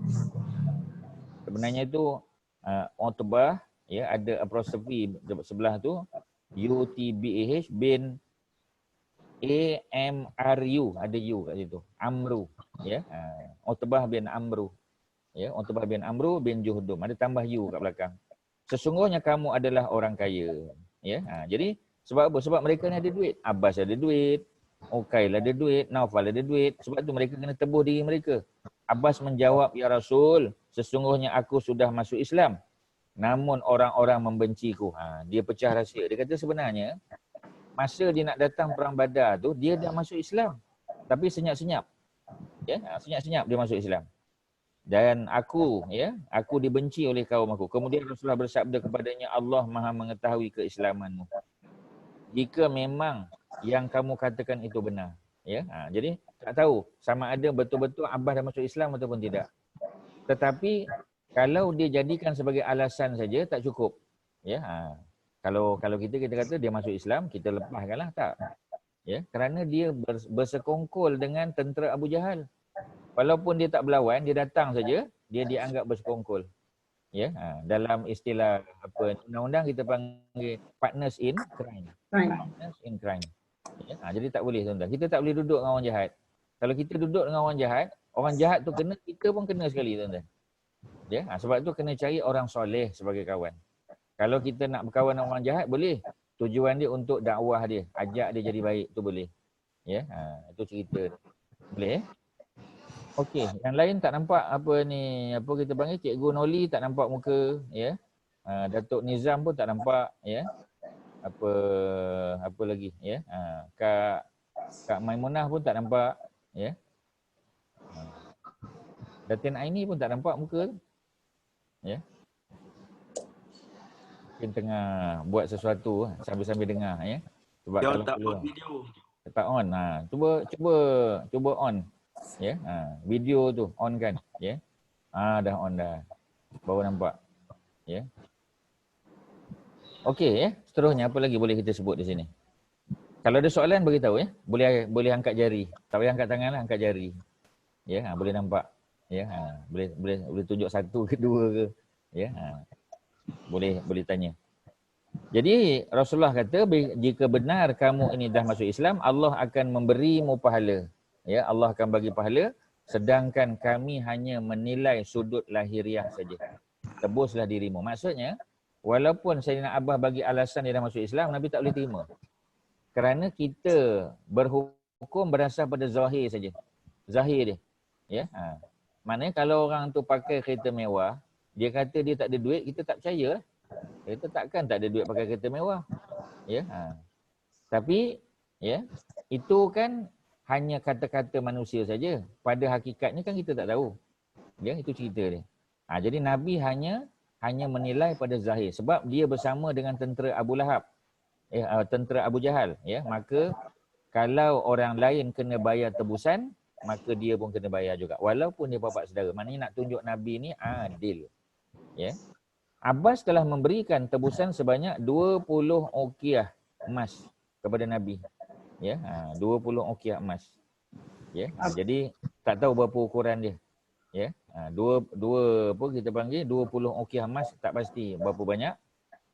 Sebenarnya itu Utbah, ya, ada apostrophe sebelah tu, UTBAH bin AMRU, ada U kat situ. Amru, ya. Utbah bin Amru. Ya, Utbah bin Amru bin Juhdum, ada tambah U kat belakang. Sesungguhnya kamu adalah orang kaya, ya. Jadi sebab apa? Sebab mereka ni ada duit. Abbas ada duit, Uqail ada duit, Naufal ada duit. Sebab tu mereka kena tebus diri mereka. Abbas menjawab, ya Rasul, sesungguhnya aku sudah masuk Islam. Namun orang-orang membenciku. Dia pecah rahsia. Dia kata sebenarnya, masa dia nak datang perang Badar tu, dia dah masuk Islam. Tapi senyap-senyap. Ya, senyap-senyap dia masuk Islam. Dan aku, ya, aku dibenci oleh kaum aku. Kemudian Rasulullah bersabda kepadanya, Allah Maha mengetahui keislamanmu. Jika memang yang kamu katakan itu benar. Ya, jadi tak tahu sama ada betul-betul Abbas dah masuk Islam ataupun tidak. Tetapi kalau dia jadikan sebagai alasan saja tak cukup. Ya, kalau kita kata dia masuk Islam, kita lepaskanlah, tak. Ya, kerana dia bersekongkol dengan tentera Abu Jahal. Walaupun dia tak berlawan, dia datang saja, dia dianggap bersekongkol. Ya, dalam istilah apa undang-undang kita panggil partners in crime. Partners in crime. Ya, jadi tak boleh tuan-tuan. Kita tak boleh duduk dengan orang jahat. Kalau kita duduk dengan orang jahat tu kena, kita pun kena sekali tuan-tuan. Ya, sebab tu kena cari orang soleh sebagai kawan. Kalau kita nak berkawan dengan orang jahat boleh. Tujuan dia untuk dakwah dia, ajak dia jadi baik tu boleh. Ya, itu cerita. Boleh Okey, yang lain tak nampak apa ni, apa kita panggil, Cikgu Noli tak nampak muka, ya. Datuk Nizam pun tak nampak, ya. Apa lagi, ya. Kak Maimunah pun tak nampak, ya. Datin Aini pun tak nampak muka, ya. Mungkin tengah buat sesuatu sambil-sambil dengar, ya. Sebab Dia kalau tak keluar, on video. tak on. Cuba on. Ya, video tu on kan, ya. Dah on dah. Baru nampak. Ya. Okey, ya. Seterusnya apa lagi boleh kita sebut di sini? Kalau ada soalan beritahu, ya. Boleh angkat jari. Tak payah angkat tangan lah, angkat jari. Ya, boleh nampak. Ya, boleh tunjuk satu ke dua ke. Ya. Boleh tanya. Jadi Rasulullah kata, jika benar kamu ini dah masuk Islam, Allah akan memberimu pahala. Ya, Allah akan bagi pahala, sedangkan kami hanya menilai sudut lahiriah saja. Tebuslah dirimu. Maksudnya, walaupun Sayyidina Abbas bagi alasan dia dah masuk Islam, Nabi tak boleh terima. Kerana kita berhukum berdasar pada zahir saja. Zahir dia. Ya. Maknanya kalau orang tu pakai kereta mewah, dia kata dia tak ada duit, kita tak percaya lah. Kita takkan tak ada duit pakai kereta mewah. Ya. Tapi, ya, itu kan hanya kata-kata manusia saja. Pada hakikatnya kan kita tak tahu. Ya, itu cerita dia. Jadi Nabi hanya menilai pada zahir. Sebab dia bersama dengan tentera Abu Lahab. Tentera Abu Jahal. Ya, maka kalau orang lain kena bayar tebusan, maka dia pun kena bayar juga. Walaupun dia bapa saudara. Maknanya nak tunjuk Nabi ni adil. Ya. Abbas telah memberikan tebusan sebanyak 20 uqiyah emas kepada Nabi. Ya, 20 uqiyah emas. Ya, jadi tak tahu berapa ukuran dia. Ya, dua apa kita panggil 20 uqiyah emas tak pasti berapa banyak.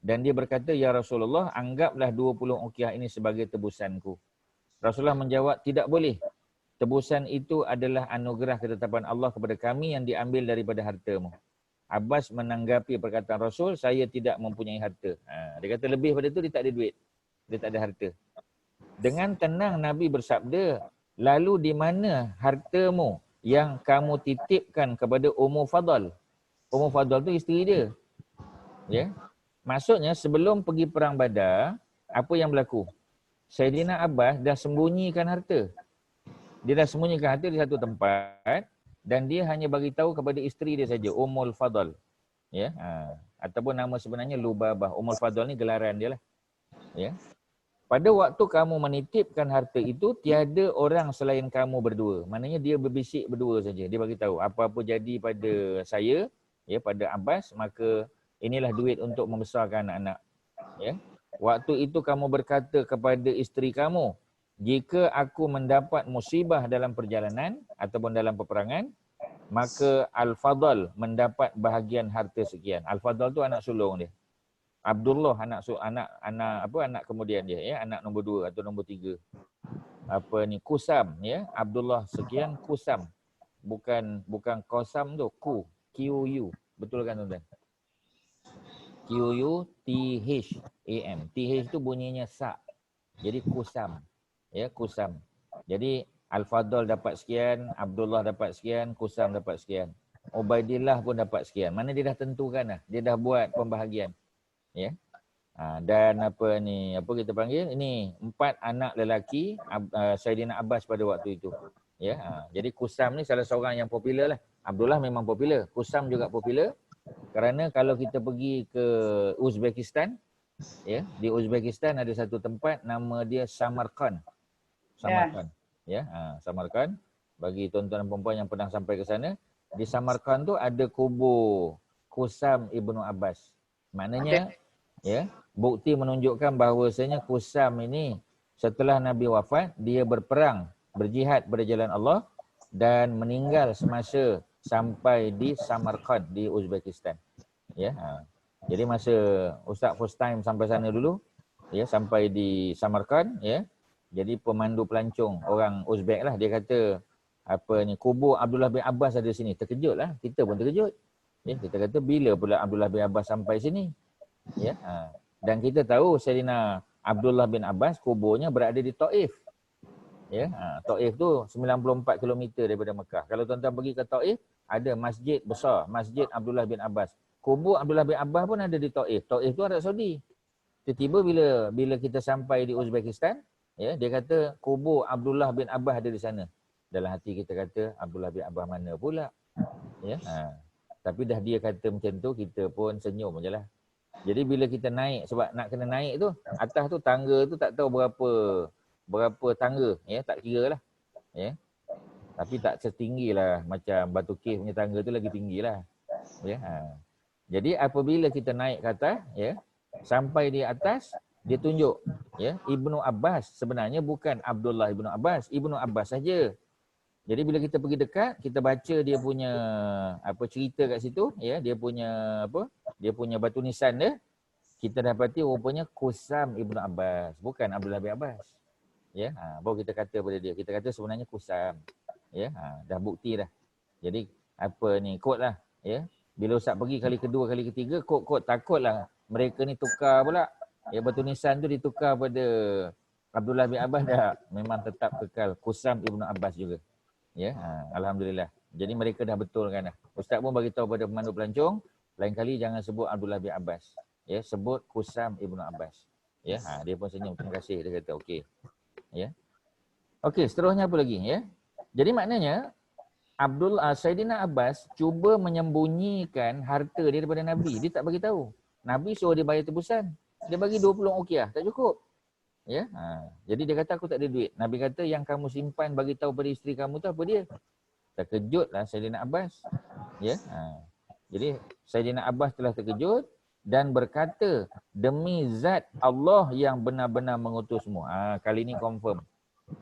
Dan dia berkata, ya Rasulullah, anggaplah 20 uqiyah ini sebagai tebusanku. Rasulullah menjawab, tidak boleh. Tebusan itu adalah anugerah ketetapan Allah kepada kami yang diambil daripada hartamu. Abbas menanggapi perkataan Rasul, saya tidak mempunyai harta. Dia kata lebih pada itu dia tak ada duit. Dia tak ada harta. Dengan tenang Nabi bersabda, lalu di mana hartamu yang kamu titipkan kepada Ummu Fadl? Ummu Fadl tu isteri dia. Ya. Maksudnya sebelum pergi perang Badar, apa yang berlaku? Saidina Abbas dah sembunyikan harta. Dia dah sembunyikan harta di satu tempat dan dia hanya bagi tahu kepada isteri dia saja, Ummul Fadl. Ya. Ataupun nama sebenarnya Lubabah. Ummul Fadl ni gelaran dia lah. Ya. Pada waktu kamu menitipkan harta itu, tiada orang selain kamu berdua. Maknanya dia berbisik berdua saja. Dia bagi tahu apa-apa jadi pada saya, ya, pada Abbas, maka inilah duit untuk membesarkan anak-anak. Ya. Waktu itu kamu berkata kepada isteri kamu, jika aku mendapat musibah dalam perjalanan ataupun dalam peperangan, maka Al-Fadl mendapat bahagian harta sekian. Al-Fadl tu anak sulung dia. Abdullah anak kemudian dia, ya, anak nombor 2 atau nombor 3. Kusam, ya. Abdullah sekian Kusam. Bukan Qasam tu, Q-U. Betul kan tuan-tuan? Q-U-T-H-A-M. TH tu bunyinya sa. Jadi Kusam. Ya, Kusam. Jadi Al-Fadl dapat sekian, Abdullah dapat sekian, Kusam dapat sekian. Ubaidillah pun dapat sekian. Mana dia dah tentukan dah. Dia dah buat pembahagian. Ya. Dan apa kita panggil? Ini 4 anak lelaki Saidina Abbas pada waktu itu. Ya. Jadi Kusam ni salah seorang yang popular lah. Abdullah memang popular. Kusam juga popular. Kerana kalau kita pergi ke Uzbekistan, ya, di Uzbekistan ada satu tempat nama dia Samarkand. Ya, Samarkand. Bagi tuan-tuan dan puan-puan yang pernah sampai ke sana, di Samarkand tu ada kubur Kusam Ibnu Abbas. Maknanya, ya, bukti menunjukkan bahawasanya Kusam ini setelah Nabi wafat, dia berperang, berjihad pada jalan Allah dan meninggal semasa sampai di Samarkand di Uzbekistan. Ya. Jadi masa Ustaz first time sampai sana dulu, ya, sampai di Samarkand, ya. Jadi pemandu pelancong orang Uzbek lah, dia kata kubur Abdullah bin Abbas ada sini. Terkejut lah, kita pun terkejut. Ya, kita kata bila pula Abdullah bin Abbas sampai sini? Ya. Dan kita tahu Sayyidina Abdullah bin Abbas kuburnya berada di Taif. Ya, Taif tu 94 km daripada Mekah. Kalau tuan-tuan pergi ke Taif, ada masjid besar, Masjid Abdullah bin Abbas. Kubur Abdullah bin Abbas pun ada di Taif. Taif tu Arab Saudi. Tiba-tiba bila kita sampai di Uzbekistan, ya, dia kata kubur Abdullah bin Abbas ada di sana. Dalam hati kita kata, Abdullah bin Abbas mana pula? Ya. Tapi dah dia kata macam tu, kita pun senyum je lah. Jadi bila kita naik, sebab nak kena naik tu, atas tu tangga tu tak tahu berapa tangga, ya, tak kira lah. Ya. Tapi tak setinggi lah macam Batu Cave punya tangga tu, lagi tinggi lah. Ya. Jadi apabila kita naik ke atas, ya, sampai di atas, dia tunjuk, ya, Ibnu Abbas sebenarnya bukan Abdullah Ibnu Abbas, Ibnu Abbas saja. Jadi bila kita pergi dekat, kita baca dia punya cerita kat situ, ya, dia punya batu nisan dia, kita dapati rupanya Kusam Ibnu Abbas, bukan Abdullah bin Abbas. Ya, baru kita kata pada dia, kita kata sebenarnya Kusam. Ya, dah bukti dah. Jadi kot lah, ya. Bila Ustaz pergi kali kedua, kali ketiga, kot takutlah mereka ni tukar pula. Ya, batu nisan tu ditukar pada Abdullah bin Abbas, dah memang tetap kekal Kusam Ibnu Abbas juga. Ya, alhamdulillah. Jadi mereka dah betulkan dah. Ustaz pun bagi tahu pada pemandu pelancong, lain kali jangan sebut Abdullah bin Abbas. Ya, sebut Kusam Ibnu Abbas. Ya, dia pun senyum, terima kasih, dia kata okey. Ya. Okey, seterusnya apa lagi, ya? Jadi maknanya Saidina Abbas cuba menyembunyikan harta dia daripada Nabi. Dia tak bagi tahu. Nabi suruh dia bayar tebusan. Dia bagi 20 uqiyah, tak cukup. Ya. Jadi dia kata aku tak ada duit. Nabi kata yang kamu simpan bagi tahu pada isteri kamu tu apa dia? Terkejutlah Saidina Abbas. Ya. Jadi Saidina Abbas telah terkejut dan berkata, demi zat Allah yang benar-benar mengutusmu. Kali ini confirm.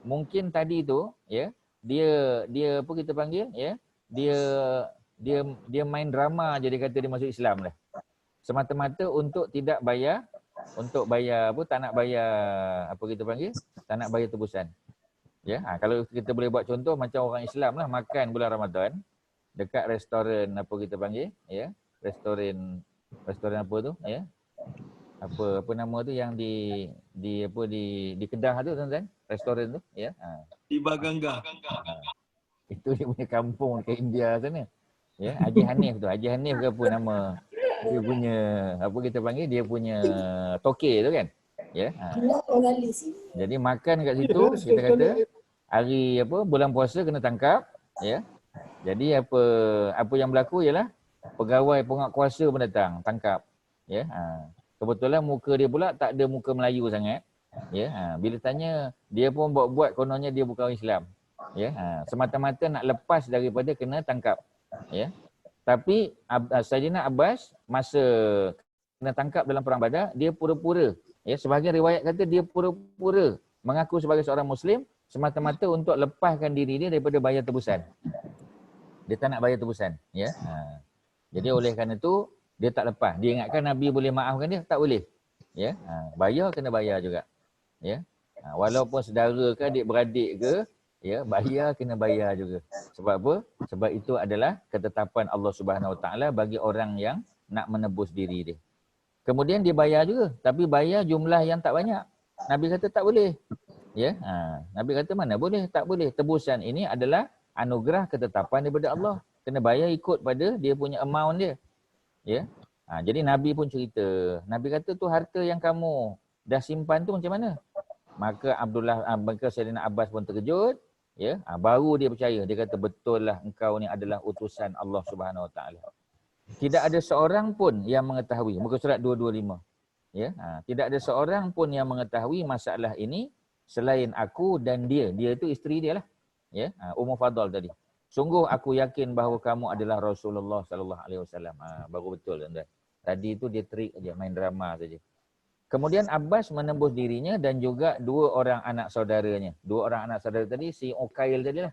Mungkin tadi tu, ya, dia apa kita panggil, ya, dia main drama je, dia kata dia masuk Islam lah. semata-mata untuk tidak bayar, untuk bayar apa, tak nak bayar apa kita panggil, tak nak bayar tebusan. Ya, kalau kita boleh buat contoh macam orang Islam lah makan bulan Ramadan dekat restoran apa kita panggil, ya, restoran apa tu, ya, apa nama tu yang di apa di Kedah tu tuan-tuan, restoran tu, ya. Di Bagangga. Itu dia punya kampung dekat India sana. Ya, Haji Hanif tu, Haji Hanif ke apa nama dia punya apa kita panggil, dia punya toke tu kan. Ya. Jadi makan kat situ kita kata hari apa bulan puasa kena tangkap, ya. Jadi apa yang berlaku ialah pegawai penguatkuasa pun datang tangkap, ya. Kebetulan muka dia pula tak ada muka Melayu sangat, ya. Bila tanya dia pun buat kononnya dia bukan orang Islam, ya. Semata-mata nak lepas daripada kena tangkap, ya. Tapi Sayyidina Abbas masa kena tangkap dalam perang Badar, dia pura-pura, ya, sebahagian riwayat kata dia pura-pura mengaku sebagai seorang Muslim semata-mata untuk lepaskan diri dia daripada bayar tebusan. Dia tak nak bayar tebusan, ya. Jadi oleh kerana itu dia tak lepas. Dia ingatkan Nabi boleh maafkan dia, tak boleh. Ya, bayar kena bayar juga. Ya. Walaupun saudara ke adik-beradik ke, ya, bayar kena bayar juga. Sebab apa? Sebab itu adalah ketetapan Allah Subhanahu Wa Taala bagi orang yang nak menebus diri dia. Kemudian dia bayar juga, tapi bayar jumlah yang tak banyak. Nabi kata tak boleh. Ya, Nabi kata mana boleh, tak boleh. Tebusan ini adalah anugerah ketetapan daripada Allah. Kena bayar ikut pada dia punya amount dia. Ya. Jadi Nabi pun cerita. Nabi kata tu harta yang kamu dah simpan tu macam mana? Maka maka Sayyidina Abbas pun terkejut. Ya. Baru dia percaya. Dia kata betul lah engkau ni adalah utusan Allah Subhanahu Wa Taala. Tidak ada seorang pun yang mengetahui. Muka surat 225. Ya. Tidak ada seorang pun yang mengetahui masalah ini selain aku dan dia. Dia itu isteri dia lah. Ya, Ummu Fadl tadi. Sungguh aku yakin bahawa kamu adalah Rasulullah sallallahu alaihi wasallam. Baru betul tuan-tuan. Tadi itu dia trik aja, main drama saja. Kemudian Abbas menembus dirinya dan juga dua orang anak saudaranya. Dua orang anak saudara tadi si Uqail tadi lah.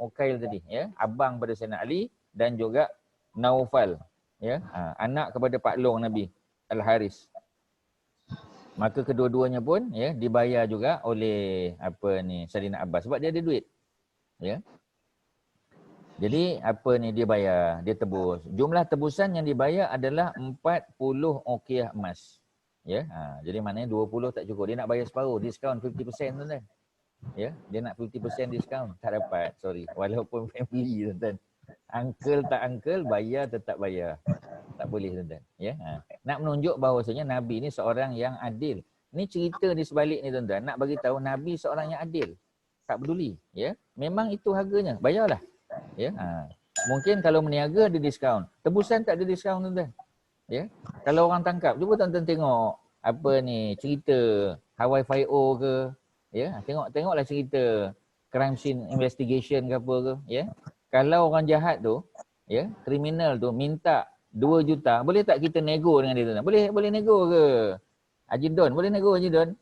Uqail tadi, ya, abang pada Sayyidina Ali dan juga Naufal, ya, anak kepada Pak Long Nabi Al-Haris. Maka kedua-duanya pun, ya, dibayar juga oleh apa ni Sayyidina Abbas sebab dia ada duit. Ya. Jadi apa ni dia bayar, dia tebus. Jumlah tebusan yang dibayar adalah 40 uqiyah emas. Ya. Jadi maknanya 20 tak cukup. Dia nak bayar separuh, diskaun 50% tuan-tuan. Ya, dia nak 50% diskaun, tak dapat. Sorry. Walaupun family tuan-tuan. Uncle tak uncle, bayar tetap bayar. Tak boleh tuan-tuan. Ya. Nak menunjuk bahawasanya Nabi ni seorang yang adil. Ni cerita di sebalik ni tuan-tuan. Nak bagi tahu Nabi seorang yang adil. Tak peduli, ya. Memang itu harganya, bayarlah. Ya. Mungkin kalau meniaga ada diskaun. Tebusan tak ada diskaun tuan-tuan. Ya. Kalau orang tangkap, cuba tuan-tuan tengok apa ni cerita Hawaii Five-O ke, ya. Tengoklah cerita crime scene investigation ke apa ke, ya. Kalau orang jahat tu, ya, kriminal tu minta 2 juta, boleh tak kita nego dengan dia tuan-tuan? Boleh nego ke? Haji Don, boleh nego Haji Don?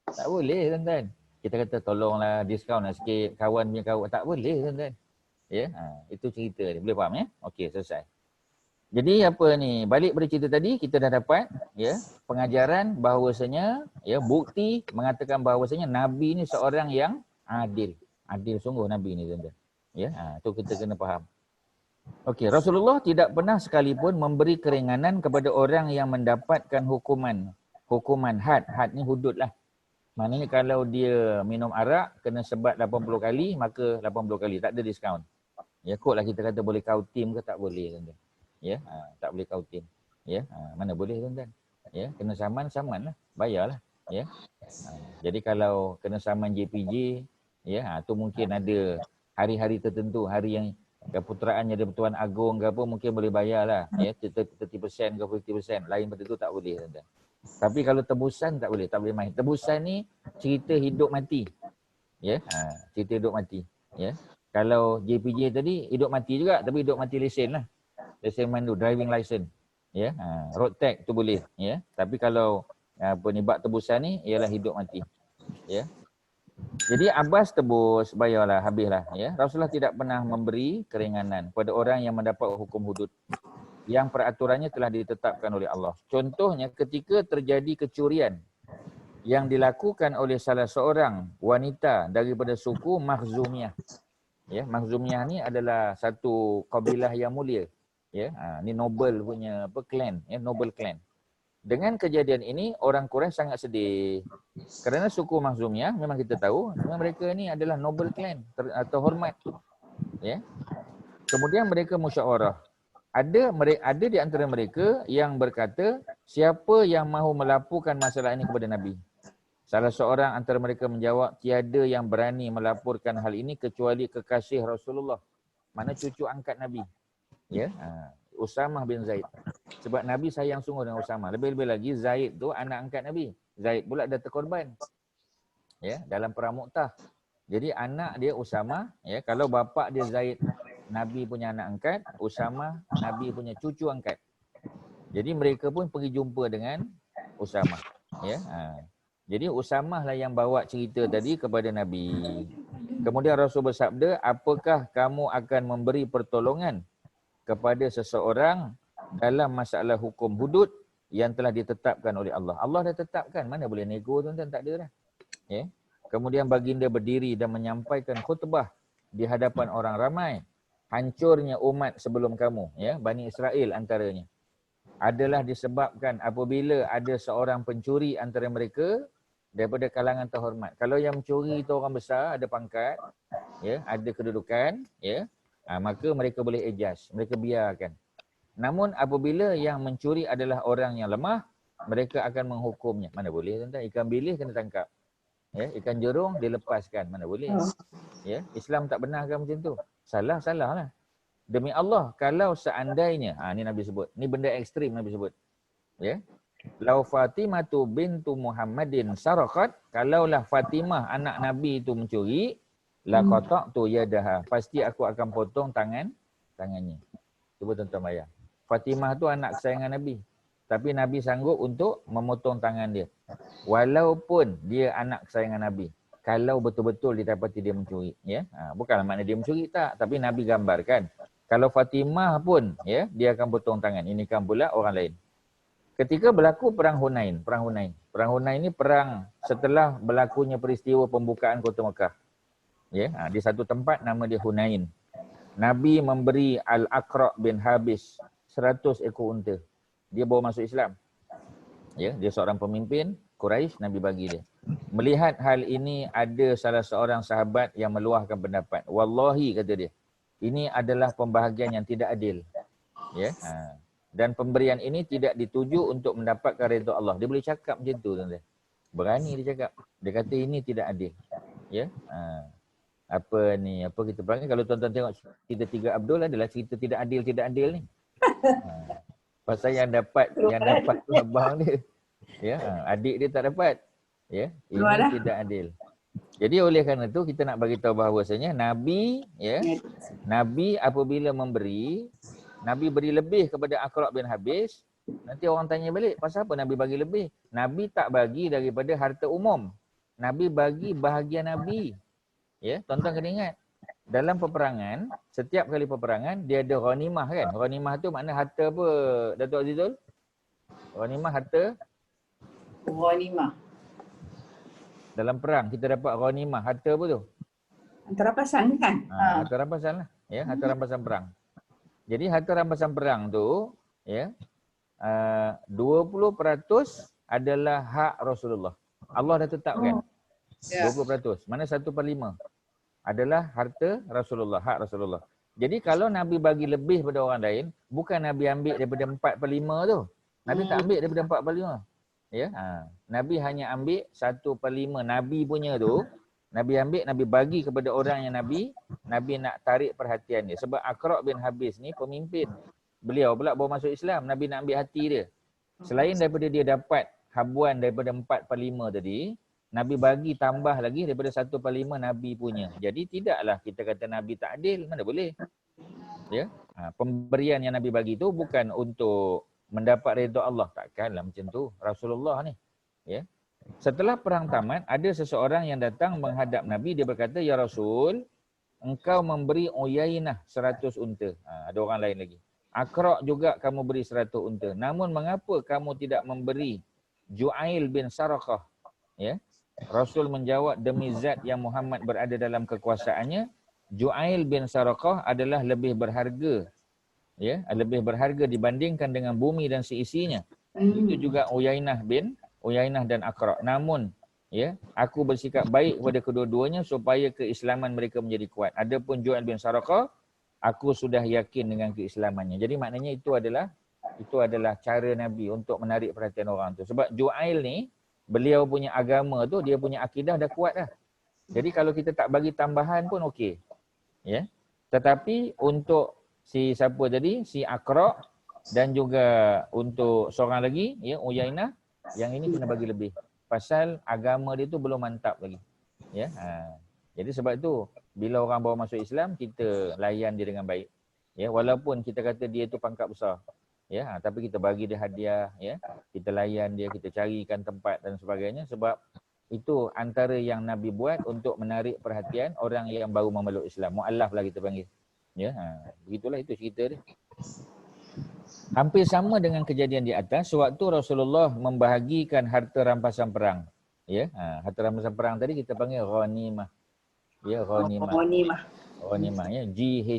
Tak boleh tuan-tuan. Kita kata tolonglah diskaun lah sikit, kawan punya kawan. Tak boleh tuan-tuan. Ya, itu cerita dia. Boleh faham ya? Okey, selesai. Jadi apa ni, balik pada cerita tadi kita dah dapat, ya, pengajaran bahawasanya, ya, bukti mengatakan bahawasanya Nabi ni seorang yang adil. Adil sungguh Nabi ni tuan-tuan. Ya, tu kita kena faham. Okey, Rasulullah tidak pernah sekalipun memberi keringanan kepada orang yang mendapatkan hukuman had. Had ni hudud lah. Maknanya kalau dia minum arak kena sebat 80 kali, maka 80 kali. Tak ada diskaun. Ya, kot lah kita kata boleh kautim ke, tak boleh tuan-tuan. Ya, tak boleh kautim. Ya, mana boleh tuan-tuan. Ya, kena saman lah. Bayarlah. Ya. Jadi kalau kena saman JPJ, ya, tu mungkin ada hari-hari tertentu, hari yang keputeraan ada Tuan Agong ke apa, mungkin boleh bayar lah. Ya, 30% ke 50%. Lain pada tu tak boleh tuan-tuan. Tapi kalau tebusan tak boleh main. Tebusan ni cerita hidup mati. Ya, cerita hidup mati. Ya. Kalau JPJ tadi hidup mati juga, tapi hidup mati lesen lah. Lesen mandu, driving license. Ya, road tag tu boleh, ya. Tapi kalau apa ni bab tebusan ni ialah hidup mati. Ya. Jadi Abbas tebus, bayarlah, habislah, ya. Rasulullah tidak pernah memberi keringanan pada orang yang mendapat hukum hudud. yang peraturannya telah ditetapkan oleh Allah. Contohnya ketika terjadi kecurian yang dilakukan oleh salah seorang wanita daripada suku Makhzumiyah. Ya, Makhzumiyah ni adalah satu kabilah yang mulia. Ya, ni noble punya clan, ya, noble clan. Dengan kejadian ini orang Quraisy sangat sedih. Kerana suku Makhzumiyah memang kita tahu memang mereka ni adalah noble clan atau hormat. Ya. Kemudian mereka musyawarah. Ada di antara mereka yang berkata, siapa yang mahu melaporkan masalah ini kepada Nabi? Salah seorang antara mereka menjawab, tiada yang berani melaporkan hal ini kecuali kekasih Rasulullah. Mana cucu angkat Nabi. Ya, Usamah bin Zaid. Sebab Nabi sayang sungguh dengan Usamah. Lebih-lebih lagi Zaid tu anak angkat Nabi. Zaid pula dah terkorban. Ya, dalam perang Mu'tah. Jadi anak dia Usamah, ya, kalau bapa dia Zaid, Nabi punya anak angkat, Usamah Nabi punya cucu angkat. Jadi mereka pun pergi jumpa dengan Usamah. Ya, Jadi Usamah lah yang bawa cerita tadi kepada Nabi. Kemudian Rasul bersabda, apakah kamu akan memberi pertolongan kepada seseorang dalam masalah hukum hudud yang telah ditetapkan oleh Allah? Allah dah tetapkan, mana boleh nego tuan-tuan, tak ada dah. Ya. Kemudian baginda berdiri dan menyampaikan khutbah di hadapan orang ramai. Hancurnya umat sebelum kamu, ya, Bani Israel antaranya, adalah disebabkan apabila ada seorang pencuri antara mereka daripada kalangan terhormat. Kalau yang mencuri itu orang besar, ada pangkat, ya, ada kedudukan, ya, maka mereka boleh adjust, mereka biarkan. Namun apabila yang mencuri adalah orang yang lemah, mereka akan menghukumnya. Mana boleh tuan-tuan, ikan bilis kena tangkap. Ya, ikan jerung dilepaskan, mana boleh. Ya, Islam tak benarkan macam tu. Salah lah. Demi Allah, kalau seandainya, ni Nabi sebut, ni benda ekstrim Nabi sebut. Ya. Lau Fatimatu bintu Muhammadin sarakat, kalaulah Fatimah anak Nabi itu mencuri, la qata'tu yadaha, pasti aku akan potong tangannya. Cuba tuan-tuan bayang. Fatimah tu anak kesayangan Nabi. Tapi Nabi sanggup untuk memotong tangan dia. Walaupun dia anak kesayangan Nabi. Kalau betul-betul didapati dia mencuri. Ya? Bukanlah makna dia mencuri, tak. Tapi Nabi gambarkan. Kalau Fatimah pun, ya, dia akan potong tangan. Ini kan pula orang lain. Ketika berlaku Perang Hunain. Perang Hunain ni perang setelah berlakunya peristiwa pembukaan kota Mekah. Ya? Di satu tempat nama dia Hunain. Nabi memberi Al-Aqra' bin Habis 100 ekor unta. Dia bawa masuk Islam. Ya, dia seorang pemimpin Quraisy, Nabi bagi dia. Melihat hal ini, ada salah seorang sahabat yang meluahkan pendapat. Wallahi, kata dia, ini adalah pembahagian yang tidak adil. Ya. Dan pemberian ini tidak dituju untuk mendapatkan redha Allah. Dia boleh cakap macam tu, tuan-tuan. Berani dia cakap. Dia kata ini tidak adil. Ya. Apa kita panggil, kalau tuan-tuan tengok cerita Tiga Abdul, adalah cerita tidak adil ni. Pasal yang dapat tu abang dia. Ya, adik dia tak dapat. Ya, ini tidak adil. Jadi oleh kerana itu kita nak bagi tahu bahawasanya Nabi, ya, Nabi apabila memberi, Nabi beri lebih kepada Aqra' bin Habis. Nanti orang tanya balik, pasal apa Nabi bagi lebih? Nabi tak bagi daripada harta umum. Nabi bagi bahagian Nabi. Ya, tuan-tuan kena ingat. Dalam peperangan, setiap kali peperangan dia ada ghanimah kan? Ghanimah tu makna harta apa, Datuk Azizul? Ghanimah harta? Ghanimah. Dalam perang kita dapat ghanimah, harta apa tu? Harta rampasan kan? Harta rampasan lah. Ya, harta rampasan perang. Jadi harta rampasan perang tu, ya, 20% adalah hak Rasulullah. Allah dah tetapkan. 20%. Mana 1/5 adalah harta Rasulullah, hak Rasulullah. Jadi kalau Nabi bagi lebih pada orang lain, bukan Nabi ambil daripada 4/5 tu. Nabi tak ambil daripada 4/5. Ya, Nabi hanya ambil 1/5 Nabi punya tu. Nabi ambil, Nabi bagi kepada orang yang Nabi nak tarik perhatian dia. Sebab Aqra' bin Habis ni pemimpin. Beliau pula bawa masuk Islam, Nabi nak ambil hati dia. Selain daripada dia dapat habuan daripada 4/5 tadi, Nabi bagi tambah lagi daripada 1/5 Nabi punya. Jadi tidaklah kita kata Nabi tak adil, mana boleh. Ya, pemberian yang Nabi bagi tu bukan untuk mendapat redha Allah, takkanlah macam tu Rasulullah ni. Ya. Setelah perang tamat, ada seseorang yang datang menghadap Nabi, dia berkata, "Ya Rasul, engkau memberi Uyainah 100 unta." Ada orang lain lagi. Aqra' juga kamu beri 100 unta. Namun mengapa kamu tidak memberi Ju'ail bin Sarakah? Ya. Rasul menjawab, demi zat yang Muhammad berada dalam kekuasaannya, Ju'ail bin Sarakah adalah lebih berharga. Ya, lebih berharga dibandingkan dengan bumi dan seisinya. Itu juga Uyainah dan Aqra'. Namun, ya, aku bersikap baik kepada kedua-duanya supaya keislaman mereka menjadi kuat. Adapun Ju'ail bin Sarakah, aku sudah yakin dengan keislamannya. Jadi maknanya itu adalah cara Nabi untuk menarik perhatian orang tu. Sebab Ju'ail ni, beliau punya agama tu, dia punya akidah dah kuat dah. Jadi kalau kita tak bagi tambahan pun okey. Ya. Tetapi untuk si siapa tadi, si Aqra' dan juga untuk seorang lagi, ya, Uyainah, yang ini kena bagi lebih. Pasal agama dia tu belum mantap lagi. Ya. Jadi sebab itu bila orang bawa masuk Islam, kita layan dia dengan baik. Ya, walaupun kita kata dia tu pangkat besar. Ya, tapi kita bagi dia hadiah, ya. Kita layan dia, kita carikan tempat dan sebagainya sebab itu antara yang Nabi buat untuk menarik perhatian orang yang baru memeluk Islam. Mu'allaf lah kita panggil. Ya, begitulah itu cerita dia. Hampir sama dengan kejadian di atas, sewaktu Rasulullah membahagikan harta rampasan perang. Ya, harta rampasan perang tadi kita panggil ghanimah. Ya, ghanimah. Ghanimah, ya. Ghanimah.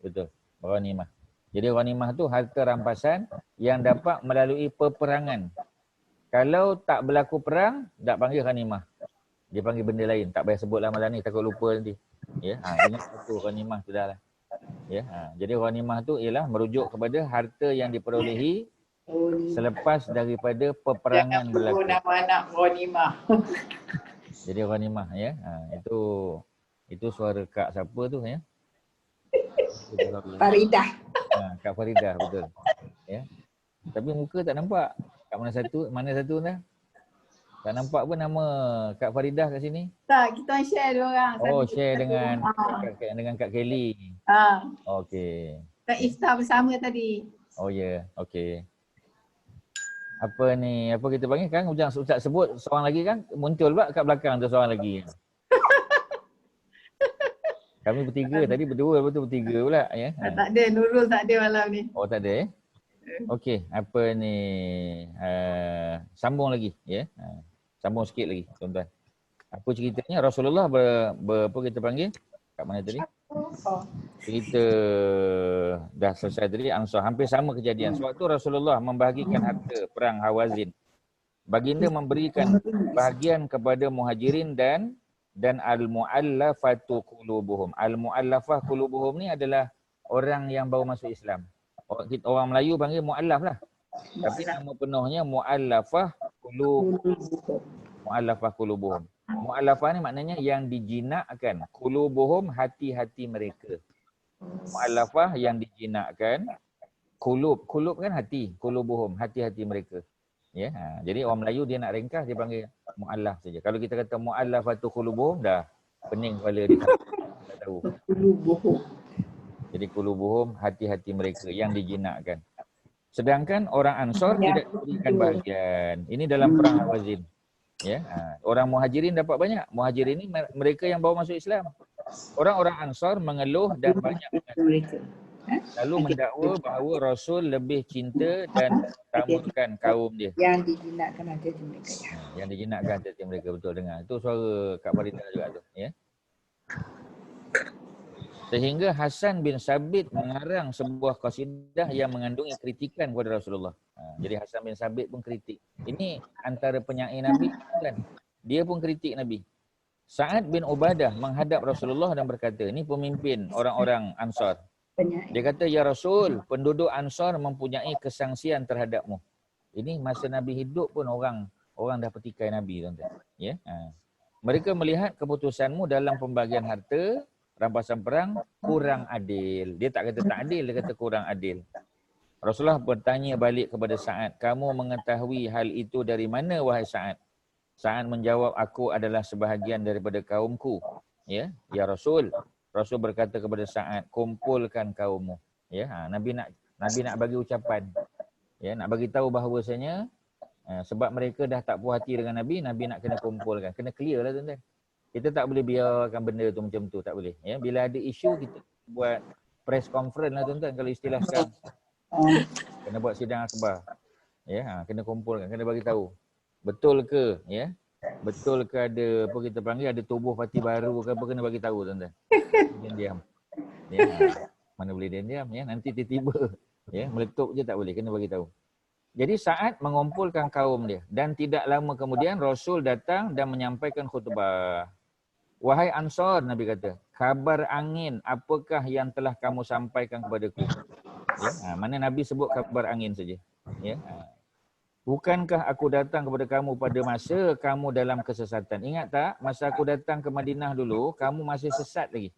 Betul. Ghanimah. Jadi ghanimah tu harta rampasan yang dapat melalui peperangan. Kalau tak berlaku perang, tak panggil ghanimah. Dia panggil benda lain. Tak payah sebut malam ni, takut lupa nanti. Ya, ingat satu ghanimah sudahlah. Ya, jadi ghanimah tu ialah merujuk kepada harta yang diperolehi selepas daripada peperangan berlaku. Nama anak ghanimah. Jadi ghanimah, ya. Itu suara Kak siapa tu, ya? Faridah. Kak Faridah, betul. Ya. Tapi muka tak nampak. Kat mana satu dah? Tak nampak pun nama Kak Faridah kat sini. Tak, kita share dua orang. Oh, share dengan Kak Kelly. Okey. Kita iftar bersama tadi. Oh ya, yeah. Okey. Apa ni? Apa kita panggil kan? Ustaz sebut seorang lagi kan? Muncul pula kat belakang tu seorang lagi. Kami bertiga tadi berdua, lepas tu bertiga pula, ya. Tak ada, Nurul tak ada malam ni. Oh, tak ada, eh? Okey, apa ni? Sambung lagi, ya. Sambung sikit lagi, tuan-tuan. Apa ceritanya? Rasulullah apa kita panggil? Kat mana tadi? Cerita dah selesai tadi, Ansar. Hampir sama kejadian. Sewaktu Rasulullah membahagikan harta perang Hawazin, baginda memberikan bahagian kepada Muhajirin dan al-mu'allafatu qulubuhum. Al-mu'allafah qulubuhum ni adalah orang yang baru masuk Islam. Orang Melayu panggil mu'allaf lah. Tapi nama penuhnya mu'allafah qulubuhum. Mu'allafah qulubuhum. Mu'allafah ni maknanya yang dijinakkan. Qulubuhum, hati-hati mereka. Mu'allafah yang dijinakkan. Qulub kan hati. Qulubuhum, hati-hati mereka. Ya, jadi orang Melayu dia nak ringkas dia panggil mu'allaf saja. Kalau kita kata mu'allafatu qulubuhum dah pening kepala dia. Tak tahu. Jadi qulubuhum, hati-hati mereka yang dijinakkan. Sedangkan orang Ansar tidak diberikan bahagian. Ini dalam perang Hawazin. Ya, orang Muhajirin dapat banyak. Muhajirin ini mereka yang bawa masuk Islam. Orang-orang Ansar mengeluh dan banyak mengatakan, lalu mendakwa bahawa Rasul lebih cinta dan utamakan kaum dia. Yang dijinakkan hati mereka. Yang dijinakkan hati mereka, betul dengar. Itu suara Kak Faridah juga tu, ya. Sehingga Hasan bin Sabit mengarang sebuah qasidah yang mengandungi kritikan kepada Rasulullah. Jadi Hasan bin Sabit pun kritik. Ini antara penyair Nabi kan. Dia pun kritik Nabi. Sa'ad bin Ubadah menghadap Rasulullah dan berkata, ini pemimpin orang-orang Ansar. Dia kata, ya Rasul, penduduk Ansar mempunyai kesangsian terhadapmu. Ini masa Nabi hidup pun orang dah petikai Nabi, tuan-tuan. Ya? Mereka melihat keputusanmu dalam pembagian harta, rampasan perang, kurang adil. Dia tak kata tak adil, dia kata kurang adil. Rasulullah bertanya balik kepada Sa'ad, kamu mengetahui hal itu dari mana, wahai Sa'ad? Sa'ad menjawab, aku adalah sebahagian daripada kaumku. Ya Rasul. Rasul berkata kepada Sa'ad, kumpulkan kaummu. Ya, Nabi nak bagi ucapan. Ya, nak bagi tahu bahawasanya sebab mereka dah tak puas hati dengan Nabi nak kena kumpulkan. Kena clear lah tuan-tuan. Kita tak boleh biarkan benda tu macam tu, tak boleh. Ya, bila ada isu kita buat press conference lah tuan-tuan kalau istilah sekarang. Kena buat sidang akhbar. Ya, kena kumpulkan, kena bagi tahu. Betul ke, ya? Betul ke ada apa kita panggil ada tubuh parti baru ke apa, kena bagi tahu tuan-tuan. Diam-diam. Ya, mana boleh diam-diam ya, nanti tiba-tiba ya meletup je tak boleh, kena bagi tahu. Jadi saat mengumpulkan kaum dia dan tidak lama kemudian Rasul datang dan menyampaikan khutbah. Wahai Ansar, Nabi kata, kabar angin apakah yang telah kamu sampaikan kepadaku? Ya, mana Nabi sebut kabar angin saja. Ya. Bukankah aku datang kepada kamu pada masa kamu dalam kesesatan? Ingat tak, masa aku datang ke Madinah dulu, kamu masih sesat lagi.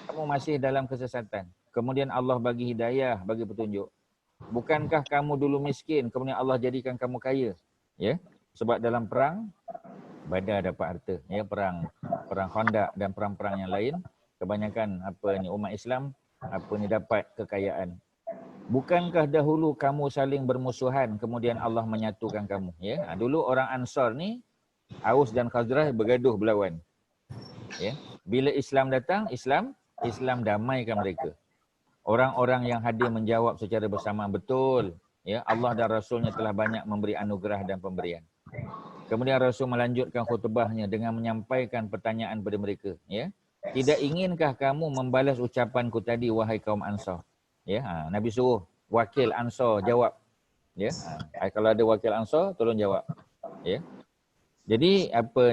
Kamu masih dalam kesesatan. Kemudian Allah bagi hidayah, bagi petunjuk. Bukankah kamu dulu miskin, kemudian Allah jadikan kamu kaya? Ya, sebab dalam perang Badar dapat harta, ya, perang Khandaq dan perang-perang yang lain, kebanyakan umat Islam dapat kekayaan. Bukankah dahulu kamu saling bermusuhan kemudian Allah menyatukan kamu, ya? Dulu orang Ansar ni Aus dan Khazraj bergaduh berlawan. Ya. Bila Islam datang, Islam damaikan mereka. Orang-orang yang hadir menjawab secara bersama, betul, ya, Allah dan Rasulnya telah banyak memberi anugerah dan pemberian. Kemudian Rasul melanjutkan khutbahnya dengan menyampaikan pertanyaan pada mereka, ya. Tidak inginkah kamu membalas ucapanku tadi wahai kaum Ansar? Ya, Nabi suruh wakil Ansar jawab. Ya. Kalau ada wakil Ansar tolong jawab. Ya. Jadi apa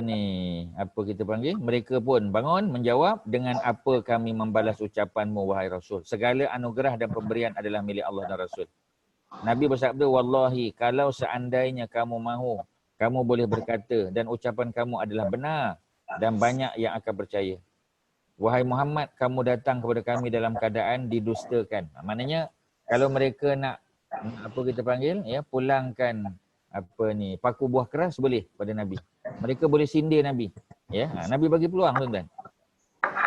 kita panggil? Mereka pun bangun menjawab dengan apa kami membalas ucapanmu wahai Rasul. Segala anugerah dan pemberian adalah milik Allah dan Rasul. Nabi bersabda, wallahi kalau seandainya kamu mahu, kamu boleh berkata dan ucapan kamu adalah benar dan banyak yang akan percaya. Wahai Muhammad, kamu datang kepada kami dalam keadaan didustakan. Maknanya kalau mereka nak apa kita panggil, ya, pulangkan paku buah keras boleh pada Nabi. Mereka boleh sindir Nabi. Ya, Nabi bagi peluang tuan-tuan.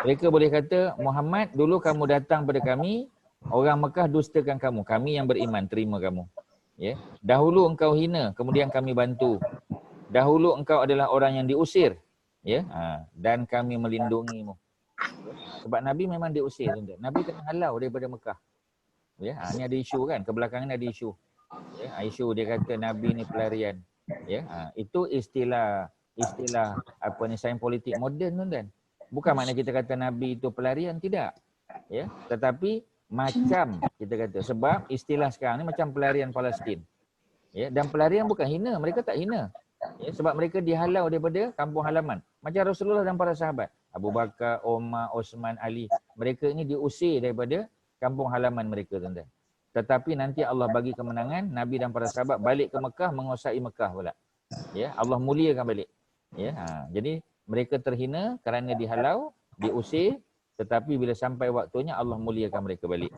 Mereka boleh kata, Muhammad, dulu kamu datang pada kami, orang Mekah dustakan kamu. Kami yang beriman terima kamu. Ya. Dahulu engkau hina, kemudian kami bantu. Dahulu engkau adalah orang yang diusir, ya, dan kami melindungimu. Sebab Nabi memang diusir, tuan-tuan. Nabi kena halau daripada Mekah. Ya, ni ada isu kan, kebelakangan ada isu. Ya, isu dia kata Nabi ni pelarian. Ya, itu istilah sains politik moden, tuan-tuan. Bukan makna kita kata Nabi itu pelarian, tidak. Ya, tetapi macam kita kata, sebab istilah sekarang ni macam pelarian Palestin. Ya, dan pelarian bukan hina, mereka tak hina. Ya, sebab mereka dihalau daripada kampung halaman. Macam Rasulullah dan para sahabat, Abu Bakar, Umar, Osman, Ali, mereka ini diusir daripada kampung halaman mereka, tuan-tuan. Tetapi nanti Allah bagi kemenangan, Nabi dan para sahabat balik ke Mekah, menguasai Mekah pula. Ya, Allah muliakan balik. Ya, jadi mereka terhina kerana dihalau, diusir, tetapi bila sampai waktunya Allah muliakan mereka balik.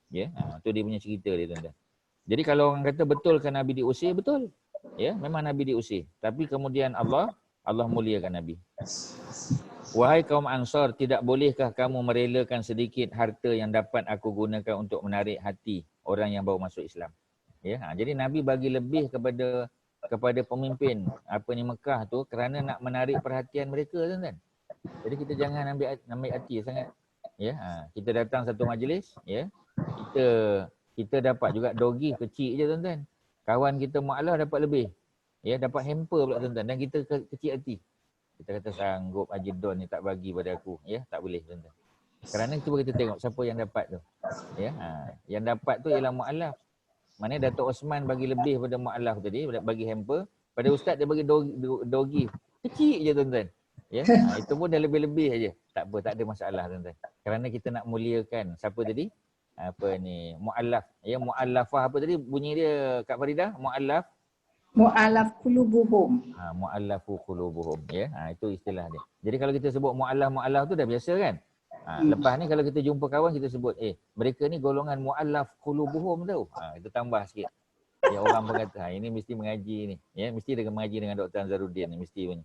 Ya, tu dia punya cerita dia, tuan-tuan. Jadi kalau orang kata betul kan Nabi diusir, betul. Ya, memang Nabi diusir. Tapi kemudian Allah muliakan Nabi. Wahai kaum Ansar, tidak bolehkah kamu merelakan sedikit harta yang dapat aku gunakan untuk menarik hati orang yang baru masuk Islam? Ya, jadi Nabi bagi lebih kepada pemimpin Mekah tu kerana nak menarik perhatian mereka, tuan-tuan. Jadi kita jangan ambil hati sangat. Ya, kita datang satu majlis, ya. Kita dapat juga dogi kecil je, tuan-tuan. Kawan kita mu'alah dapat lebih. Ya, dapat hamper pula, tuan-tuan, dan kita kecil hati. Kita kata sanggup Haji Don ni tak bagi pada aku. Ya, tak boleh, tuan-tuan. Kerana cuba kita tengok siapa yang dapat tu. Ya, yang dapat tu ialah mu'alaf. Maknanya Datuk Osman bagi lebih pada mu'alaf tadi, bagi hamper. Pada ustaz dia bagi dogi kecil je, tuan-tuan. Ya, itu pun dah lebih-lebih aja. Tak apa, tak ada masalah, tuan-tuan. Kerana kita nak muliakan siapa tadi? Mu'allaf. Ya, mu'allafah apa tadi bunyi dia Kak Faridah? Mu'alaf qulubuhum. Mu'allafu qulubuhum. Ya, itu istilah dia. Jadi kalau kita sebut mu'allaf tu dah biasa kan? Lepas ni kalau kita jumpa kawan kita sebut mereka ni golongan mu'allaf qulubuhum tau. Itu tambah sikit. Ya, orang pun kata ini mesti mengaji ni. Ya, mesti dengan mengaji dengan Dr. Anzaruddin ni mesti punya.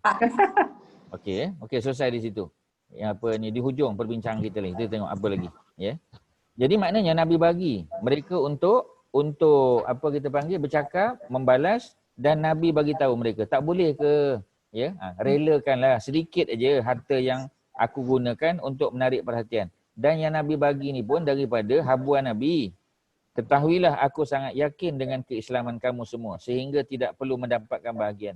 Okey, selesai di situ. Yang di hujung perbincangan kita ni. Kita tengok apa lagi, ya. Jadi maknanya Nabi bagi mereka untuk bercakap, membalas, dan Nabi bagi tahu mereka tak boleh ke ya, relakanlah sedikit aja harta yang aku gunakan untuk menarik perhatian. Dan yang Nabi bagi ni pun daripada habuan Nabi. Ketahuilah aku sangat yakin dengan keislaman kamu semua sehingga tidak perlu mendapatkan bahagian.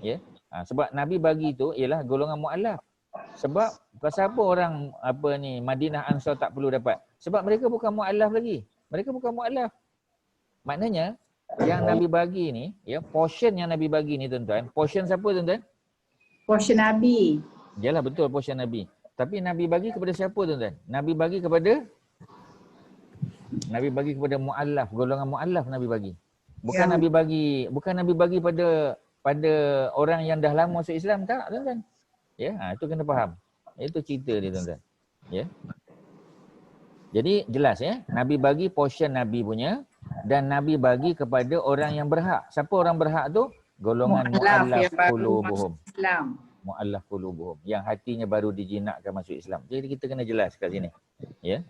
Ya. Sebab Nabi bagi tu ialah golongan mu'alaf. Sebab pasal apa orang Madinah Ansar tak perlu dapat? Sebab mereka bukan mu'alaf lagi. Mereka bukan mu'alaf. Maknanya yang Nabi bagi ni, ya, portion yang Nabi bagi ni tuan-tuan, portion siapa tuan-tuan? Portion Nabi. Yalah betul portion Nabi. Tapi Nabi bagi kepada siapa tuan-tuan? Nabi bagi kepada mu'allaf, golongan mu'allaf Nabi bagi. Bukan Ya. Nabi bagi pada orang yang dah lama masuk Islam, tak tuan-tuan. Ya, itu kena faham. Itu cerita dia tuan-tuan. Ya. Jadi jelas ya, Nabi bagi portion Nabi punya dan Nabi bagi kepada orang yang berhak. Siapa orang berhak tu? Golongan Mu'allaf mu'allaf yang baru qulubuhum. masuk Islam. Mu'allaf qulubuhum, yang hatinya baru dijinakkan masuk Islam. Jadi kita kena jelas kat sini. Ya.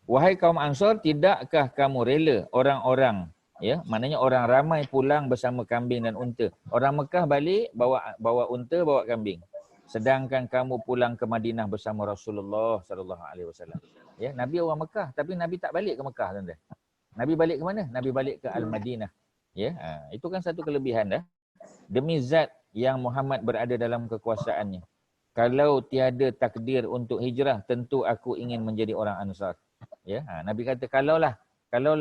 Wahai kaum Ansar, tidakkah kamu rela orang-orang, ya, maknanya orang ramai pulang bersama kambing dan unta. Orang Mekah balik bawa unta, bawa kambing. Sedangkan kamu pulang ke Madinah bersama Rasulullah sallallahu alaihi wasallam. Ya, Nabi orang Mekah tapi Nabi tak balik ke Mekah tuan-tuan. Nabi balik ke mana? Nabi balik ke Al-Madinah. Ya, itu kan satu kelebihan dah. Demi zat yang Muhammad berada dalam kekuasaannya. Kalau tiada takdir untuk hijrah, tentu aku ingin menjadi orang Ansar. Ya, Nabi kata kalaulah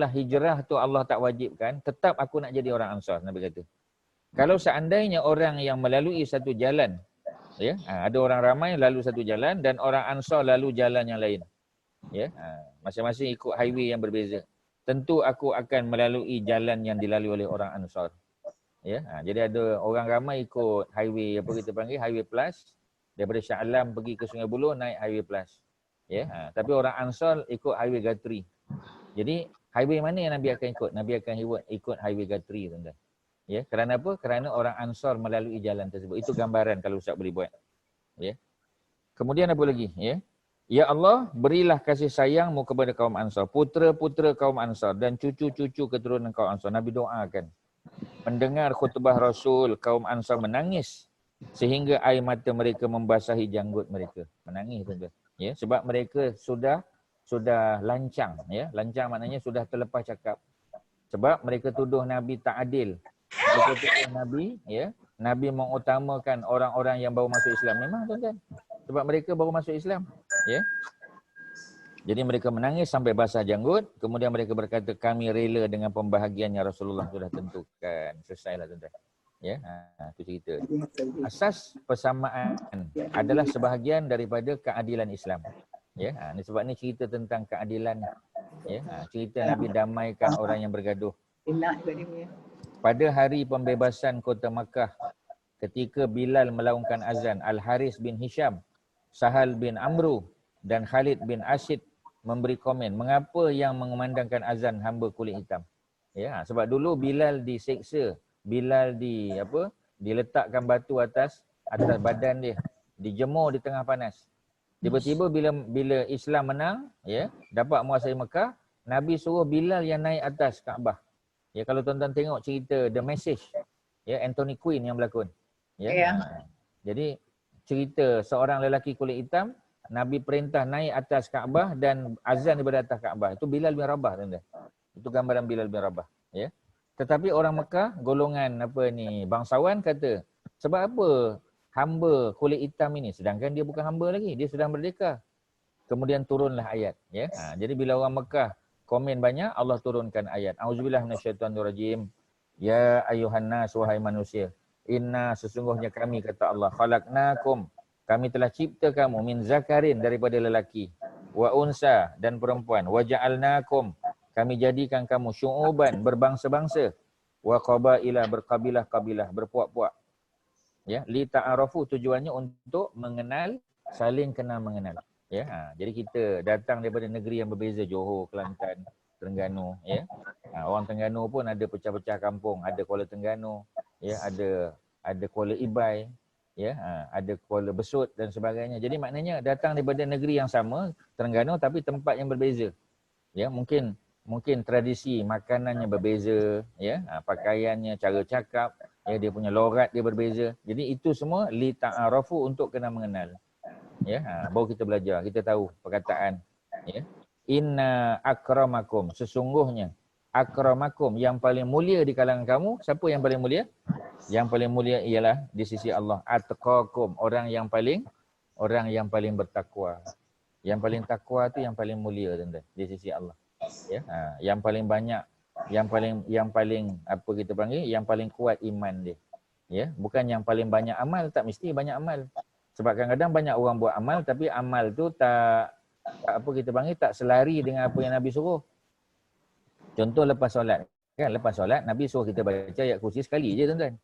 hijrah tu Allah tak wajibkan, tetap aku nak jadi orang Ansar, Nabi kata. Kalau seandainya orang yang melalui satu jalan, ya, ada orang ramai lalu satu jalan dan orang Ansar lalu jalan yang lain. Ya, masing-masing ikut highway yang berbeza. Tentu aku akan melalui jalan yang dilalui oleh orang Ansar. Ya, jadi ada orang ramai ikut highway apa kita panggil highway plus, daripada Shah Alam pergi ke Sungai Buloh naik highway plus. Ya, tapi orang Ansar ikut highway Gatri. Jadi highway mana yang Nabi akan ikut? Nabi akan ikut highway Gatri tuan-tuan. Ya, kerana apa? Kerana orang Ansar melalui jalan tersebut. Itu gambaran kalau Ustaz boleh buat. Ya. Kemudian apa lagi? Ya. Ya Allah, berilah kasih sayangmu kepada kaum Ansar, putera-putera kaum Ansar dan cucu-cucu keturunan kaum Ansar. Nabi doakan. Mendengar khutbah Rasul, kaum Ansar menangis sehingga air mata mereka membasahi janggut mereka. Menangis tuan-tuan. Ya, sebab mereka sudah lancang, ya. Lancang maknanya sudah terlepas cakap. Sebab mereka tuduh Nabi tak adil. Mereka tuduh Nabi, ya, Nabi mengutamakan orang-orang yang baru masuk Islam. Memang tuan-tuan. Sebab mereka baru masuk Islam, ya. Jadi mereka menangis sampai basah janggut, kemudian mereka berkata kami rela dengan pembahagian yang Rasulullah sudah tentukan. Selesailah tuan-tuan. Ya, itu cerita. Asas persamaan adalah sebahagian daripada keadilan Islam. Ya, ini sebab ni cerita tentang keadilan. Ya, cerita Nabi damaikan orang yang bergaduh. Pada hari pembebasan kota Makkah, ketika Bilal melaungkan azan, Al-Haris bin Hisham, Sahal bin Amru dan Khalid bin Asyid memberi komen, mengapa yang mengumandangkan azan hamba kulit hitam? Ya, sebab dulu Bilal diseksa, Bilal diletakkan batu atas badan dia, dijemur di tengah panas. Tiba-tiba bila Islam menang, ya, dapat menguasai Mekah, Nabi suruh Bilal yang naik atas Kaabah. Ya, kalau tuan-tuan tengok cerita The Message, ya, Anthony Quinn yang berlakon. Ya. Jadi cerita seorang lelaki kulit hitam, Nabi perintah naik atas Kaabah dan azan daripada atas Kaabah. Itu Bilal bin Rabah tuan-tuan. Itu gambaran Bilal bin Rabah, ya. Tetapi orang Mekah, golongan bangsawan kata, sebab apa hamba kulit hitam ini, sedangkan dia bukan hamba lagi, dia sudah merdeka. Kemudian turunlah ayat, ya. Jadi bila orang Mekah komen banyak, Allah turunkan ayat. Auzubillah minasyaitonirrajim. Ya ayuhan nas, wahai manusia. Inna, sesungguhnya kami, kata Allah, khalaqnakum, kami telah cipta kamu, min zakarin, daripada lelaki, wa unsa, dan perempuan, wa ja'alnakum, kami jadikan kamu syu'uban, berbangsa-bangsa, wa qabaila, berkabilah-kabilah, berpuak-puak. Ya, li ta'arafu, tujuannya untuk mengenal, saling kenal mengenal. Ya, jadi kita datang daripada negeri yang berbeza, Johor, Kelantan, Terengganu, ya. Orang Terengganu pun ada pecah-pecah kampung, ada Kuala Terengganu, ya, ada Kuala Ibai, ya, ada Kuala Besut dan sebagainya. Jadi maknanya datang daripada negeri yang sama, Terengganu, tapi tempat yang berbeza. Ya, mungkin mungkin tradisi makanannya berbeza, ya, pakaiannya, cara cakap, ya, dia punya logat dia berbeza. Jadi itu semua li ta'arafu, untuk kena mengenal. Ya, baru kita belajar, kita tahu perkataan, ya. Inna akramakum, sesungguhnya akramakum, yang paling mulia di kalangan kamu. Siapa yang paling mulia? Yang paling mulia ialah di sisi Allah. Atqakum, orang yang paling bertakwa. Yang paling takwa tu yang paling mulia, tuan-tuan, di sisi Allah. Ya, yang paling banyak, yang paling apa kita panggil, yang paling kuat iman dia. Ya, bukan yang paling banyak amal, tak mesti banyak amal. Sebab kadang-kadang banyak orang buat amal tapi amal tu tak apa kita panggil, tak selari dengan apa yang Nabi suruh. Contoh lepas solat, kan, lepas solat Nabi suruh kita baca ayat kursi sekali je, tuan-tuan.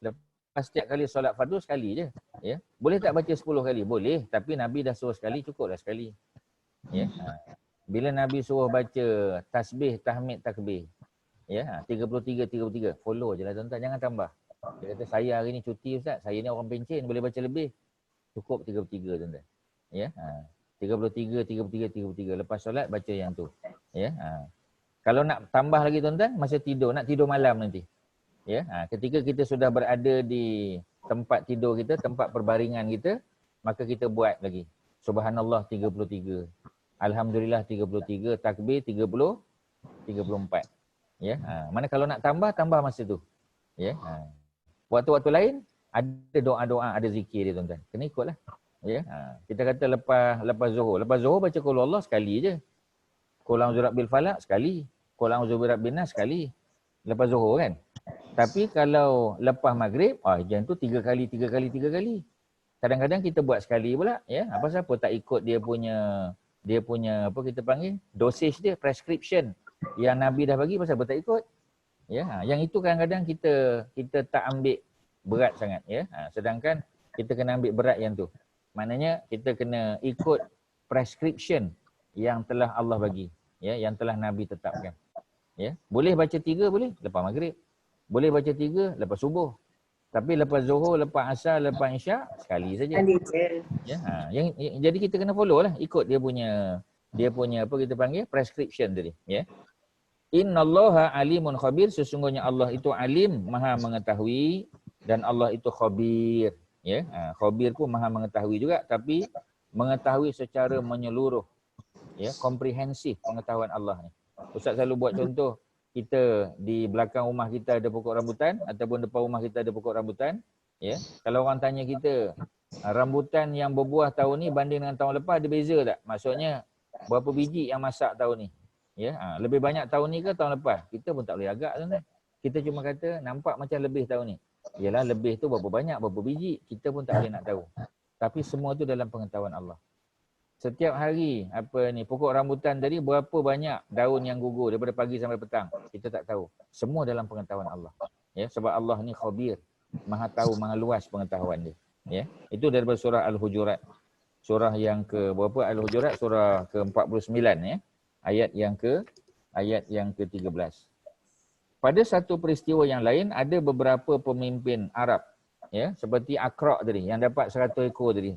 Lepas setiap kali solat fardu sekali je, ya. Boleh tak baca 10 kali? Boleh, tapi Nabi dah suruh sekali, cukuplah sekali. Ya. Bila Nabi suruh baca tasbih, tahmid, takbir, ya, 33, follow je lah, tuan-tuan, jangan tambah. Dia kata, saya hari ni cuti ustaz, saya ni orang pencen, boleh baca lebih. Cukup 33, tuan-tuan. Ya. 33. Lepas solat baca yang tu. Ya. Kalau nak tambah lagi, tuan-tuan, masa tidur, nak tidur malam nanti. Ya. Ketika kita sudah berada di tempat tidur kita, tempat perbaringan kita, maka kita buat lagi. Subhanallah 33. Alhamdulillah 33, takbir 34. Ya. Mana kalau nak tambah masa tu. Ya. Waktu-waktu lain ada doa-doa, ada zikir dia, tuan-tuan. Kena ikutlah. Ya. Kita kata lepas Zuhur. Lepas Zuhur baca qul Allah sekali je. Qul a'udzu birabbil falaq sekali. Qul a'udzu birabbin nas sekali. Lepas Zuhur, kan. Tapi kalau lepas Maghrib, yang tu 3 kali. Kadang-kadang kita buat sekali pula, ya. Apa siapa tak ikut dia punya apa kita panggil, dosage dia, prescription yang Nabi dah bagi, pasal apa tak ikut? Ya, yang itu kadang-kadang kita tak ambil berat sangat, ya. Sedangkan kita kena ambil berat yang tu. Maknanya kita kena ikut prescription yang telah Allah bagi, ya, yang telah Nabi tetapkan. Ya, boleh baca 3, boleh lepas Maghrib. Boleh baca 3 lepas subuh. Tapi lepas Zuhur, lepas Asar, lepas Isyak sekali saja. Ya, jadi kita kena follow lah, ikut dia punya apa kita panggil, prescription tadi, ya. Innallaha alimun khabir, sesungguhnya Allah itu alim, maha mengetahui, dan Allah itu khabir, ya. Khabir pun maha mengetahui juga, tapi mengetahui secara menyeluruh, ya, komprehensif pengetahuan Allah ni. Ustaz selalu buat contoh, kita di belakang rumah kita ada pokok rambutan ataupun depan rumah kita ada pokok rambutan, ya. Kalau orang tanya kita, rambutan yang berbuah tahun ni banding dengan tahun lepas ada beza tak? Maksudnya berapa biji yang masak tahun ni? Ya, lebih banyak tahun ni ke tahun lepas? Kita pun tak boleh agak, tuan-tuan. Kita cuma kata nampak macam lebih tahun ni. Yalah, lebih tu berapa banyak, berapa biji, kita pun tak boleh nak tahu. Tapi semua tu dalam pengetahuan Allah. Setiap hari pokok rambutan tadi berapa banyak daun yang gugur daripada pagi sampai petang, kita tak tahu. Semua dalam pengetahuan Allah. Ya, sebab Allah ni khabir, maha tahu, maha luas pengetahuan dia. Ya, itu daripada surah Al-Hujurat. Surah yang ke berapa? Al-Hujurat surah ke-49, ya. Ayat yang ke-13. Pada satu peristiwa yang lain ada beberapa pemimpin Arab, ya, seperti Aqra' tadi yang dapat 100 ekor tadi.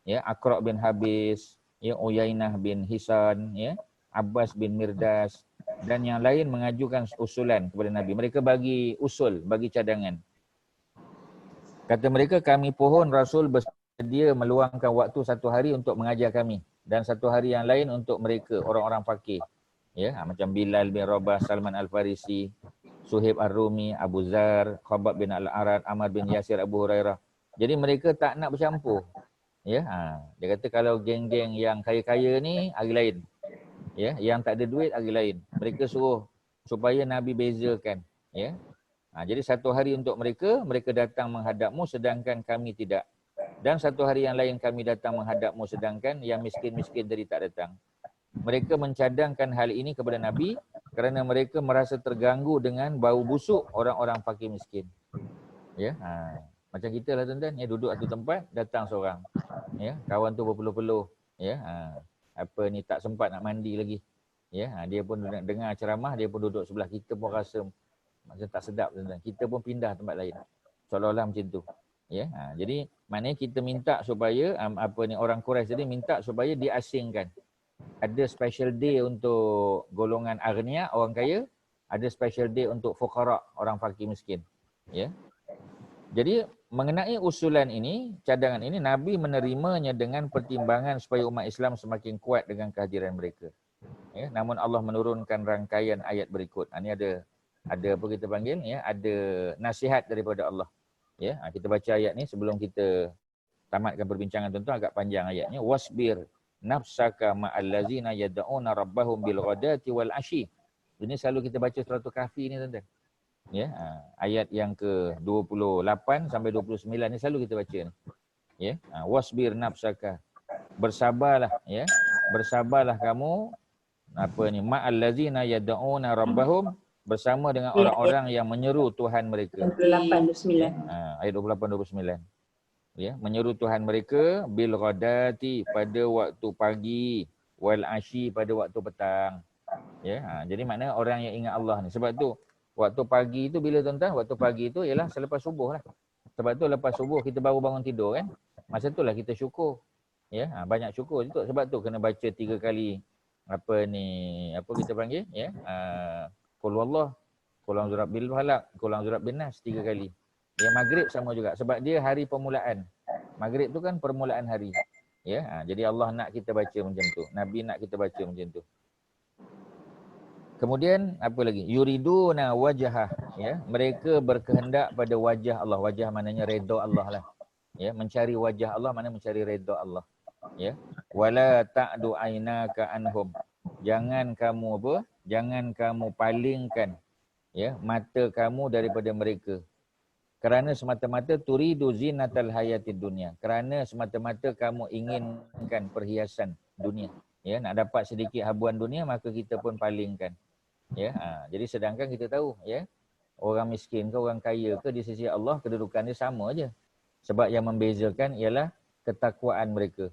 Ya, Aqra' bin Habis, ya, Uyainah bin Hisan, ya, Abbas bin Mirdas dan yang lain mengajukan usulan kepada Nabi. Mereka bagi usul, bagi cadangan. Kata mereka, kami pohon Rasul bersedia meluangkan waktu 1 hari untuk mengajar kami dan 1 hari yang lain untuk mereka, orang-orang fakir. Ya, macam Bilal bin Rabah, Salman Al-Farisi, Suhaib Ar-Rumi, Abu Zar, Khabbab bin Al-Arad, Ammar bin Yasir, Abu Hurairah. Jadi mereka tak nak bercampur. Ya, dia kata kalau geng-geng yang kaya-kaya ni hari lain. Ya, yang tak ada duit hari lain. Mereka suruh supaya Nabi bezakan, ya. Jadi 1 hari untuk mereka, mereka datang menghadapmu sedangkan kami tidak. Dan 1 hari yang lain kami datang menghadapmu sedangkan yang miskin-miskin tadi tak datang. Mereka mencadangkan hal ini kepada Nabi kerana mereka merasa terganggu dengan bau busuk orang-orang fakir miskin. Ya, macam kita lah, tuan-tuan, ya, duduk satu tempat, datang seorang. Ya, kawan tu berpeluh-peluh, ya, tak sempat nak mandi lagi. Ya, dia pun dengar ceramah, dia pun duduk sebelah kita, pun rasa macam tak sedap, tuan-tuan. Kita pun pindah tempat lain. Seolah-olah macam tu. Ya, jadi maknanya kita minta supaya orang Quraisy tadi minta supaya diasingkan. ada special day untuk golongan agniya, orang kaya, ada special day untuk fuqara, orang fakir miskin. Ya. Jadi mengenai usulan ini, cadangan ini Nabi menerimanya dengan pertimbangan supaya umat Islam semakin kuat dengan kehadiran mereka. Ya, namun Allah menurunkan rangkaian ayat berikut. Ini ada apa kita panggil ya, ada nasihat daripada Allah. Ya, kita baca ayat ni sebelum kita tamatkan perbincangan, tuan-tuan, agak panjang ayatnya. Wasbir nafsaka ma'al ladzina yad'una rabbahum bil ghadati wal ashi. Ini selalu kita baca surah Kahfi ni, tuan-tuan. Ya, ayat yang ke-28 sampai 29 ni selalu kita baca ni. Ya, wasbir nafsaka. Bersabarlah ya. Bersabarlah kamu ma'al ladzina yad'una rabbahum, bersama dengan orang-orang yang menyeru Tuhan mereka. 28-29. Ayat 28-29. Ya, menyeru Tuhan mereka bil ghadati, pada waktu pagi, wal asyi, pada waktu petang. Ya, jadi maknanya orang yang ingat Allah ni. Sebab tu waktu pagi tu bila, tuan-tuan? Waktu pagi tu ialah selepas subuh lah. Sebab tu lepas subuh kita baru bangun tidur kan. Masa tu lah kita syukur. Ya, banyak syukur tu. Sebab tu kena baca 3 kali apa kita panggil ya. Qul huwallah, qul a'udzu birabbil falaq, qul a'udzu birabbin nas 3 kali. Ya, maghrib sama juga sebab dia hari permulaan. Maghrib tu kan permulaan hari. Ya, jadi Allah nak kita baca macam tu. Nabi nak kita baca macam tu. Kemudian apa lagi? Yuriduna wajhah, ya. Mereka berkehendak pada wajah Allah. Wajah maknanya redha Allah lah. Ya, mencari wajah Allah maknanya mencari redha Allah. Ya. Wala ta'du ainaka anhum. Jangan kamu palingkan ya mata kamu daripada mereka. Kerana semata-mata turidu zinatal hayatid dunia. Kerana semata-mata kamu inginkan perhiasan dunia. Ya, nak dapat sedikit habuan dunia maka kita pun palingkan. Ya, jadi sedangkan kita tahu ya, orang miskin ke orang kaya ke di sisi Allah kedudukan dia sama aja. Sebab yang membezakan ialah ketakwaan mereka.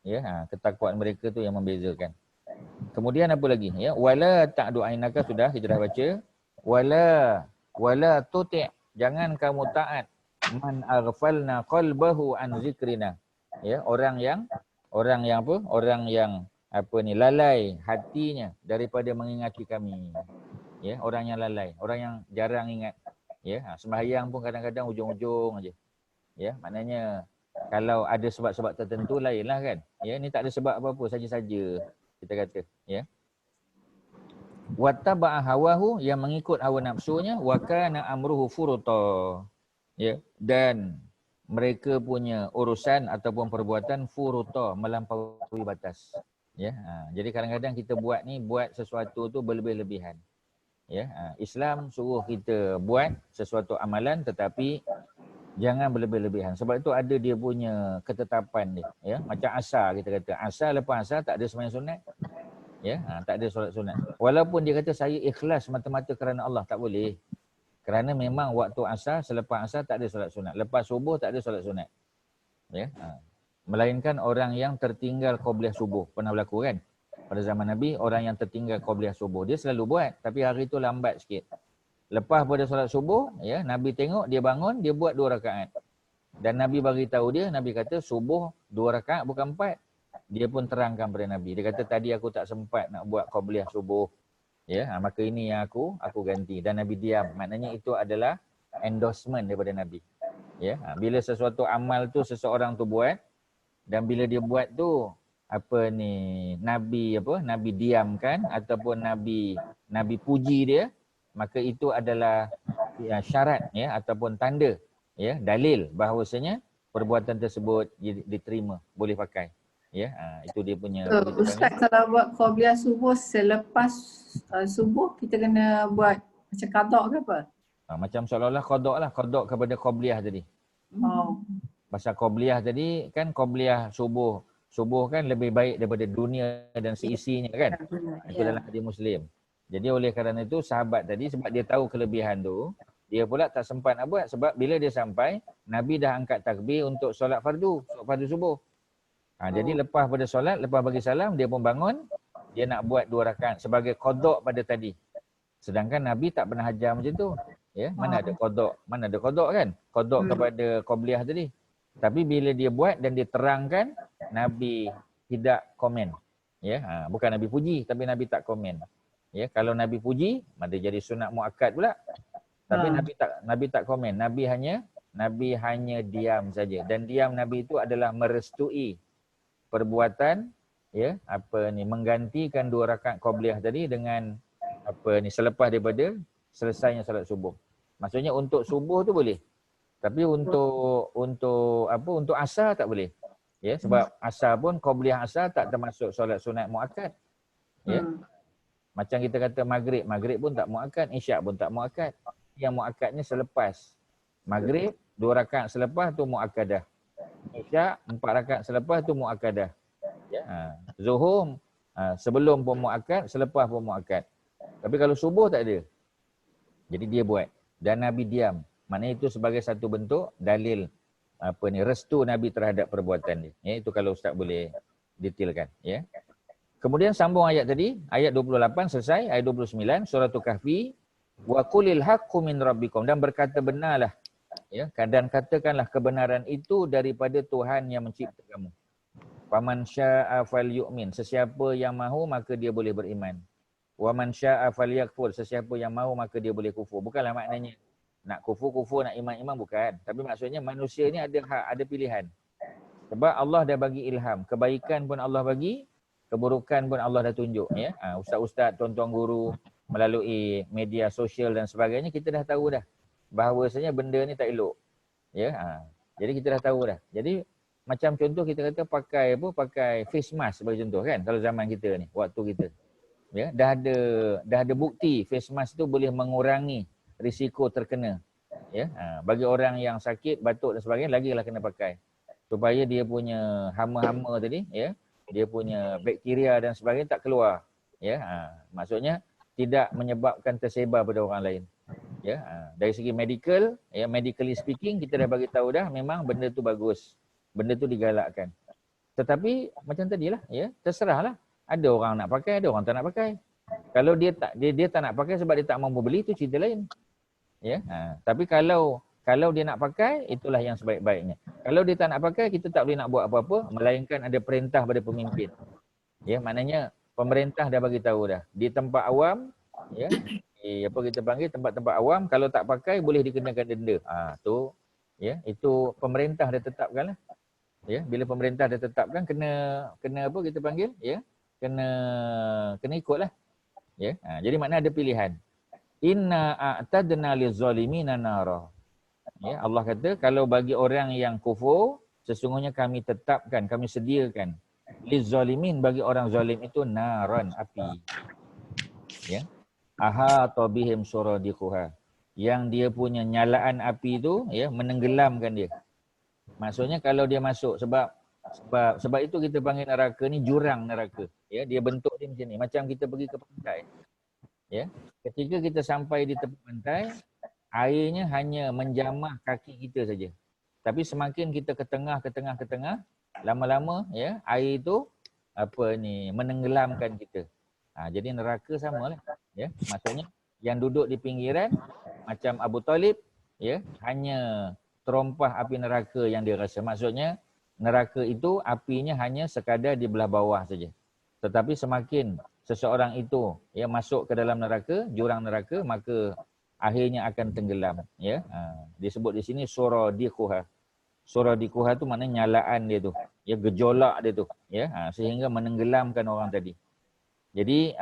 Ya, ketakwaan mereka tu yang membezakan. Kemudian apa lagi? Ya, wala ta'du ainaka, sudah kita dah baca. Wala tuti', jangan kamu taat man aghfalna qalbahu an zikrina. Ya, orang yang lalai hatinya daripada mengingati kami. Ya, orang yang lalai, orang yang jarang ingat. Ya, sembahyang pun kadang-kadang ujung-ujung aja. Ya, maknanya kalau ada sebab-sebab tertentu lainlah kan. Ya, ni tak ada sebab apa-apa, saja-saja kita kata, ya. Wattaba'a hawahu, yang mengikut hawa nafsunya, wa kana amruhu furuta. Ya, dan mereka punya urusan ataupun perbuatan furuta, melampaui batas. Ya, jadi kadang-kadang kita buat sesuatu tu berlebih-lebihan. Ya, Islam suruh kita buat sesuatu amalan tetapi jangan berlebih-lebihan. Sebab itu ada dia punya ketetapan dia. Ya, macam asar kita kata. Asar lepas asar tak ada sembahyang sunat. Ya, tak ada solat sunat. Walaupun dia kata saya ikhlas mata-mata kerana Allah, tak boleh. Kerana memang waktu asar, selepas asar tak ada solat sunat. Lepas subuh tak ada solat sunat. Ya, melainkan orang yang tertinggal qabliyah subuh. Pernah berlaku kan? Pada zaman Nabi, orang yang tertinggal qabliyah subuh, dia selalu buat. Tapi hari itu lambat sikit. Lepas pada solat subuh, ya, Nabi tengok, dia bangun, dia buat 2 rakaat. Dan Nabi bagi tahu dia, Nabi kata subuh 2 rakaat bukan 4. Dia pun terangkan pada Nabi. Dia kata tadi aku tak sempat nak buat qabliyah subuh. Ya, maka ini yang aku ganti. Dan Nabi diam. Maknanya itu adalah endorsement daripada Nabi. Ya, bila sesuatu amal tu seseorang tu buat dan bila dia buat tu Nabi diamkan ataupun Nabi puji dia, maka itu adalah ya, syarat ya ataupun tanda ya, dalil bahawasanya perbuatan tersebut diterima, boleh pakai. Ya, itu dia punya. Ustaz, kalau buat qabliyah subuh selepas subuh kita kena buat macam qada ke apa? Macam seolah-olah qada kepada qabliyah tadi. Oh. Pasal qabliyah tadi kan, qabliyah subuh kan lebih baik daripada dunia dan seisinya kan. Itu dalam hadis Muslim. Jadi oleh kerana itu sahabat tadi, sebab dia tahu kelebihan tu, dia pula tak sempat nak buat. Sebab bila dia sampai, Nabi dah angkat takbir untuk solat fardu subuh. Jadi lepas pada solat, lepas bagi salam, dia pun bangun, dia nak buat 2 rakaat sebagai qada pada tadi. Sedangkan Nabi tak pernah ajar macam tu. Ya, mana ada qada kan? Qada kepada qabliyah tadi. Tapi bila dia buat dan dia terangkan, Nabi tidak komen. Ya, bukan Nabi puji tapi Nabi tak komen. Ya, kalau Nabi puji, maka jadi sunat muakkad pula. Tapi Nabi tak komen. Nabi hanya diam saja. Dan diam Nabi itu adalah merestui perbuatan menggantikan 2 rakaat qabliyah tadi dengan selepas daripada selesainya salat subuh. Maksudnya untuk subuh tu boleh. Tapi untuk asar tak boleh. Ya, sebab asar pun qabliyah asar tak termasuk solat sunat muakkad. Ya. Macam kita kata maghrib pun tak muakkad, isyak pun tak muakkad. Yang muakkadnya selepas. Maghrib 2 rakaat selepas tu muakkadah. Isyak 4 rakaat selepas tu muakkadah. Ya. Zuhur sebelum pun muakkad, selepas pun muakkad. Tapi kalau subuh tak ada. Jadi dia buat dan Nabi diam. Maknanya itu sebagai satu bentuk dalil restu Nabi terhadap perbuatan dia. Ya, itu kalau Ustaz boleh detailkan, ya. Kemudian sambung ayat tadi, ayat 28 selesai, ayat 29 surah Kahfi, wa qulil haqqu min rabbikum, dan berkata benarlah, ya, dan katakanlah kebenaran itu daripada Tuhan yang mencipta kamu. Faman syaa'a falyu'min, sesiapa yang mahu maka dia boleh beriman. Wa man syaa'a falyakfur, sesiapa yang mahu maka dia boleh kufur. Bukanlah maknanya nak kufur, nak iman, bukan. Tapi maksudnya manusia ni ada hak, ada pilihan. Sebab Allah dah bagi ilham. Kebaikan pun Allah bagi, keburukan pun Allah dah tunjuk. Ya? Ustaz-ustaz, tuan-tuan guru, melalui media sosial dan sebagainya, kita dah tahu dah bahawasanya benda ni tak elok. Ya? Jadi kita dah tahu dah. Jadi macam contoh kita kata pakai face mask sebagai contoh kan. Kalau zaman kita ni, waktu kita. Ya, dah ada bukti face mask tu boleh mengurangi risiko terkena. Ya, bagi orang yang sakit, batuk dan sebagainya, lagilah kena pakai. Supaya dia punya hama-hama tadi, ya, dia punya bakteria dan sebagainya tak keluar. Ya, maksudnya tidak menyebabkan tersebar pada orang lain. Ya, dari segi medical, ya, medically speaking, kita dah bagi tahu dah memang benda tu bagus. Benda tu digalakkan. Tetapi macam tadilah, ya, terserahlah. Ada orang nak pakai, ada orang tak nak pakai. Kalau dia tak nak pakai sebab dia tak mampu beli, itu cerita lain. Ya, tapi kalau dia nak pakai, itulah yang sebaik-baiknya. Kalau dia tak nak pakai, kita tak boleh nak buat apa-apa, melainkan ada perintah pada pemimpin. Ya, maknanya pemerintah dah bagi tahu dah. Di tempat awam, ya, kita panggil tempat-tempat awam, kalau tak pakai boleh dikenakan denda. Tu, ya, itu pemerintah dah tetapkan lah. Ya, bila pemerintah dah tetapkan, kena apa kita panggil, ya, kena ikutlah. Ya, jadi makna ada pilihan. Inna a'tadna lizalimina nara. Ya, Allah kata kalau bagi orang yang kufur, sesungguhnya kami tetapkan, kami sediakan lizalimin, bagi orang zalim itu naran, api. Ya. Ahata bihim suradiquha. Yang dia punya nyalaan api itu, ya, menenggelamkan dia. Maksudnya kalau dia masuk, sebab itu kita panggil neraka ni jurang neraka. Ya, dia bentuk dia macam ni. Macam kita pergi ke pantai. Ya, ketika kita sampai di tepi pantai, airnya hanya menjamah kaki kita saja. Tapi semakin kita ke tengah, lama-lama, ya, air itu menenggelamkan kita. Jadi neraka samalah. Ya, maksudnya yang duduk di pinggiran macam Abu Talib, ya, hanya terompah api neraka yang dia rasa. Maksudnya neraka itu apinya hanya sekadar di belah bawah saja. Tetapi semakin seseorang itu, ya, masuk ke dalam neraka, jurang neraka, maka akhirnya akan tenggelam. Ya, disebut di sini suradiquha. Suradiquha tu maknanya nyalaan dia tu, ya, gejolak dia tu, ya, sehingga menenggelamkan orang tadi. Jadi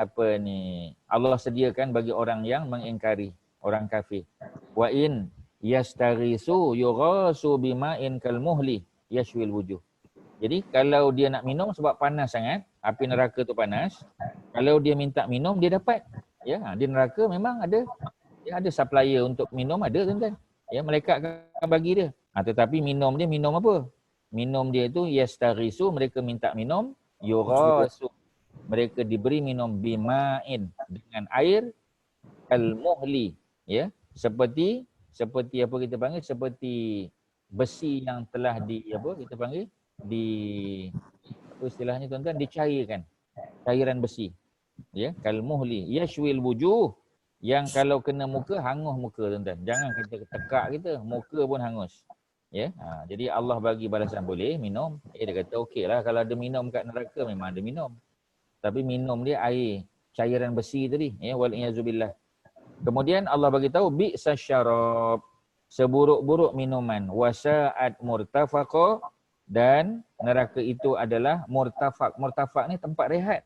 Allah sediakan bagi orang yang mengingkari, orang kafir. Wa in yastarisu yughasu bima'in kalmuhli yashwil wujuh. Jadi kalau dia nak minum sebab panas sangat, api neraka tu panas, kalau dia minta minum dia dapat. Ya, di neraka memang ada, ya, ada supplier untuk minum, ada tuan-tuan. Ya, malaikat akan bagi dia. Tetapi minum dia minum apa? Minum dia tu yastarisu, mereka minta minum, yughasu, mereka diberi minum bima'in, dengan air, al-muhli, ya, seperti apa kita panggil, seperti besi yang telah apa istilahnya tuan-tuan, dicairkan, cairan besi, ya, kal-muhli yashwil wujuh, yang kalau kena muka, hangus muka tuan-tuan. Jangan kita tekak kita, muka pun hangus. Ya, jadi Allah bagi balasan boleh minum. Dia kata okeylah kalau ada minum kat neraka, memang ada minum. Tapi minum dia air, cairan besi tadi. Ya, wal-iyazubillah. Kemudian Allah bagi tahu bi'sa syarab, seburuk-buruk minuman, wasa'at murtafaqa, dan neraka itu adalah murtafaq. Murtafaq ni tempat rehat.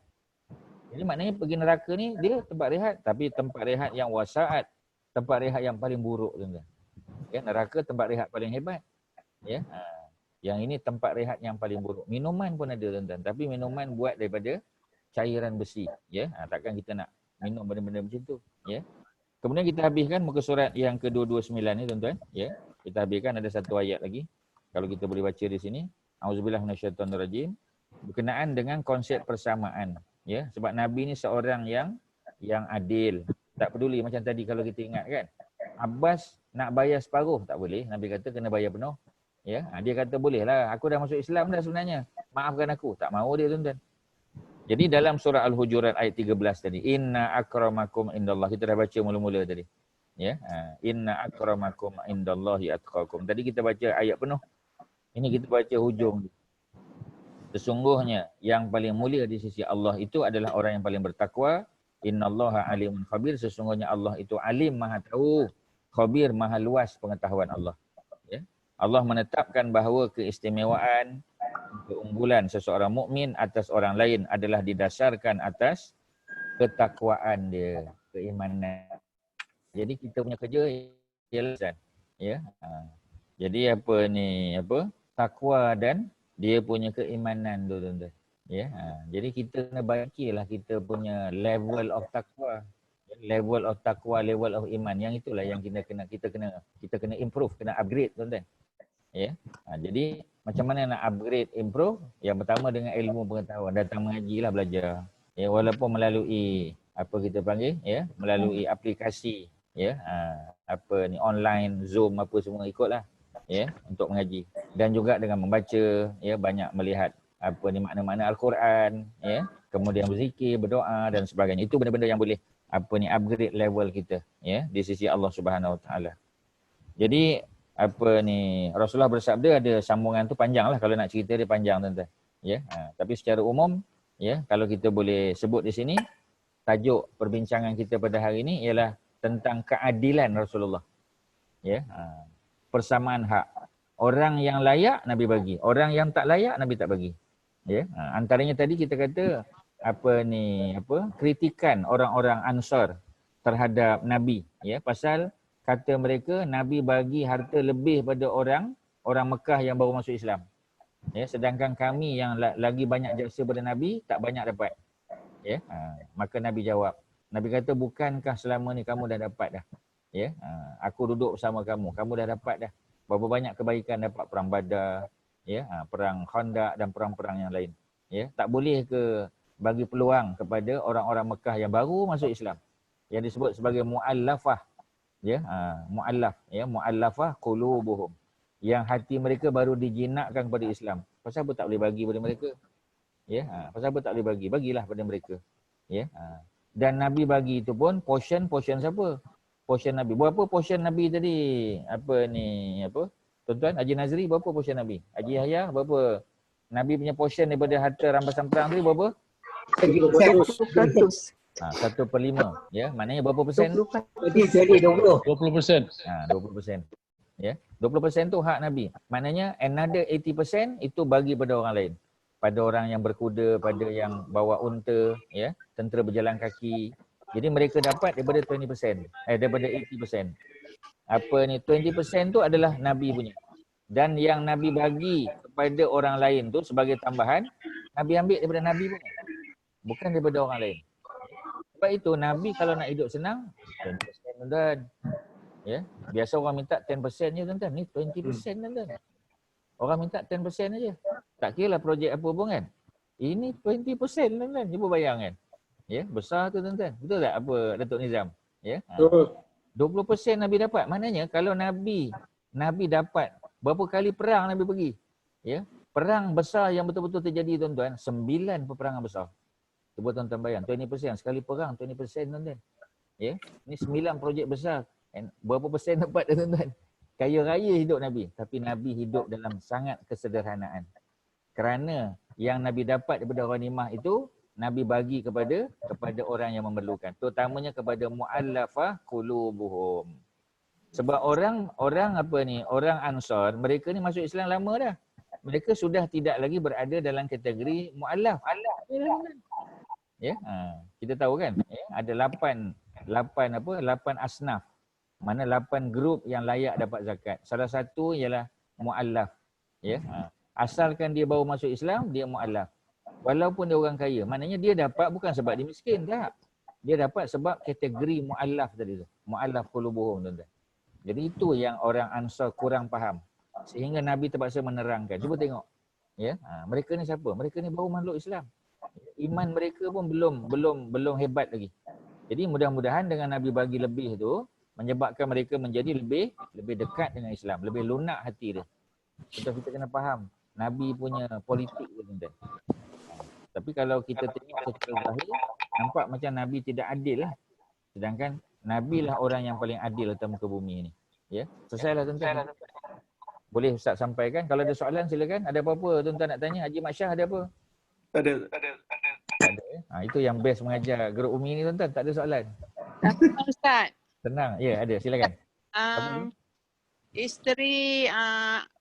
Jadi maknanya pergi neraka ni dia tempat rehat, tapi tempat rehat yang wasa'at, tempat rehat yang paling buruk, tuan-tuan. Ya, neraka tempat rehat paling hebat. Ya. Yang ini tempat rehat yang paling buruk. Minuman pun ada, tuan-tuan, tapi minuman buat daripada cairan besi. Ya. Takkan kita nak minum benda-benda macam tu, ya. Kemudian kita habiskan muka surat yang ke-229 ni, tuan-tuan, ya. Kita habiskan ada satu ayat lagi. Kalau kita boleh baca di sini, auzubillahi minasyaitonirrajim, berkenaan dengan konsep persamaan, ya. Sebab Nabi ni seorang yang adil. Tak peduli macam tadi kalau kita ingat kan. Abbas nak bayar separuh tak boleh. Nabi kata kena bayar penuh. Ya, dia kata boleh lah. Aku dah masuk Islam dah sebenarnya. Maafkan aku. Tak mahu dia, tuan-tuan. Jadi dalam surah Al-Hujurat ayat 13 tadi, inna akramakum indallah, kita dah baca mula-mula tadi. Ya, inna akramakum indallahi atqakum. Tadi kita baca ayat penuh. Ini kita baca hujung. Sesungguhnya yang paling mulia di sisi Allah itu adalah orang yang paling bertakwa. Innallaha alimun khabir, sesungguhnya Allah itu alim, maha tahu, khabir, maha luas pengetahuan Allah. Ya. Allah menetapkan bahawa keistimewaan, keunggulan seseorang mukmin atas orang lain adalah didasarkan atas ketakwaan dia, keimanan. Jadi kita punya kerja ialah, ya. Jadi takwa dan dia punya keimanan tu, tuan-tuan. Ya. Jadi kita kena baikilah kita punya level of takwa. Level of takwa, level of iman. Yang itulah yang kita kena improve, kena upgrade, tuan-tuan. Ya. Jadi macam mana nak upgrade, improve? Yang pertama dengan ilmu pengetahuan, datang mengajilah, belajar. Ya, walaupun melalui melalui aplikasi, ya. Online, Zoom apa semua ikutlah, ya, untuk mengaji. Dan juga dengan membaca, ya, banyak melihat makna-makna Al-Quran, ya. Kemudian berzikir, berdoa dan sebagainya. Itu benda-benda yang boleh upgrade level kita, ya, di sisi Allah Subhanahu Wa Taala. Jadi Rasulullah bersabda, ada sambungan tu panjang lah, kalau nak cerita dia panjang, tuan-tuan. Ya, tapi secara umum, ya, kalau kita boleh sebut di sini, tajuk perbincangan kita pada hari ini ialah tentang keadilan Rasulullah. Ya, persamaan hak. Orang yang layak Nabi bagi, orang yang tak layak Nabi tak bagi. Ya, antaranya tadi kita kata kritikan orang-orang Ansar terhadap Nabi, ya, pasal kata mereka Nabi bagi harta lebih pada orang Mekah yang baru masuk Islam. Ya, sedangkan kami yang lagi banyak jasa pada Nabi tak banyak dapat. Ya, maka Nabi jawab. Nabi kata, bukankah selama ni kamu dah dapat dah? Ya, aku duduk bersama kamu dah dapat dah. Berapa banyak kebaikan dapat, perang Badar, ya, perang Khandaq dan perang-perang yang lain. Ya, tak boleh ke bagi peluang kepada orang-orang Mekah yang baru masuk Islam, yang disebut sebagai muallafah. Ya, muallafah qulubuhum, yang hati mereka baru dijinakkan kepada Islam. Pasal apa tak boleh bagi pada mereka? Ya, pasal apa tak boleh bagi? Bagilah pada mereka. Ya, dan Nabi bagi itu pun portion siapa? Portion Nabi. Berapa portion Nabi tadi? Tuan-tuan, Haji Nazri berapa portion Nabi? Haji Yahya berapa? Nabi punya portion daripada harta rampasan perang tadi berapa? 100%. 1/5. Ya, maknanya berapa persen? 20%. 20%. 20%. Ya, 20% tu hak Nabi. Maknanya another 80% itu bagi pada orang lain. Pada orang yang berkuda, pada yang bawa unta, ya, tentera berjalan kaki. Jadi mereka dapat daripada 20%, daripada 80%. 20% tu adalah Nabi punya. Dan yang Nabi bagi kepada orang lain tu sebagai tambahan, Nabi ambil daripada Nabi punya. Bukan daripada orang lain. Sebab itu Nabi kalau nak hidup senang, 10%, tuan-tuan. Ya, biasa orang minta 10% je, tuan-tuan. Ni 20%, tuan-tuan. Orang minta 10% aja. Tak kira lah projek apa pun kan. Ini 20%, tuan-tuan. Cuba bayangkan. Ya, besar tu, tuan-tuan. Betul tak Datuk Nizam? Ya. 20% Nabi dapat. Maknanya kalau Nabi dapat berapa kali perang Nabi pergi? Ya. Perang besar yang betul-betul terjadi, tuan-tuan, 9 peperangan besar. Cuba tuan-tuan bayang, 20%. Sekali perang 20%, tuan-tuan. Ya. Ini 9 projek besar. Berapa persen dapat, tuan-tuan? Kaya raya hidup Nabi. Tapi Nabi hidup dalam sangat kesederhanaan. Kerana yang Nabi dapat daripada ghanimah itu, Nabi bagi kepada orang yang memerlukan, terutamanya kepada muallafah qulubuhum. Sebab orang Ansar, mereka ni masuk Islam lama dah. Mereka sudah tidak lagi berada dalam kategori muallaf. Ya, kita tahu kan, ada 8 asnaf. Mana 8 grup yang layak dapat zakat. Salah satu ialah muallaf. Ya, asalkan dia baru masuk Islam, dia muallaf. Walaupun dia orang kaya, maknanya dia dapat bukan sebab dia miskin, tak. Dia dapat sebab kategori muallaf tadi tu. Muallaf qulubuhum, tuan-tuan. Jadi itu yang orang Ansar kurang faham. Sehingga Nabi terpaksa menerangkan. Cuba tengok. Ya, mereka ni siapa? Mereka ni baru masuk Islam. Iman mereka pun belum hebat lagi. Jadi mudah-mudahan dengan Nabi bagi lebih tu menyebabkan mereka menjadi lebih dekat dengan Islam, lebih lunak hati dia. Betul, kita kena faham Nabi punya politik tu, tuan-tuan. Tapi kalau kita tengok secara zahir, nampak macam Nabi tidak adil lah. Sedangkan Nabi lah orang yang paling adil atas muka bumi ni. Ya, selesailah tuan-tuan. Boleh Ustaz sampaikan. Kalau ada soalan silakan. Ada apa-apa tuan-tuan nak tanya? Haji Mat Syah ada apa? Ada. Itu yang best mengajar grup Umi ni tuan-tuan. Tak ada soalan. Ustaz. Tenang. Ya, ada. Silakan. Isteri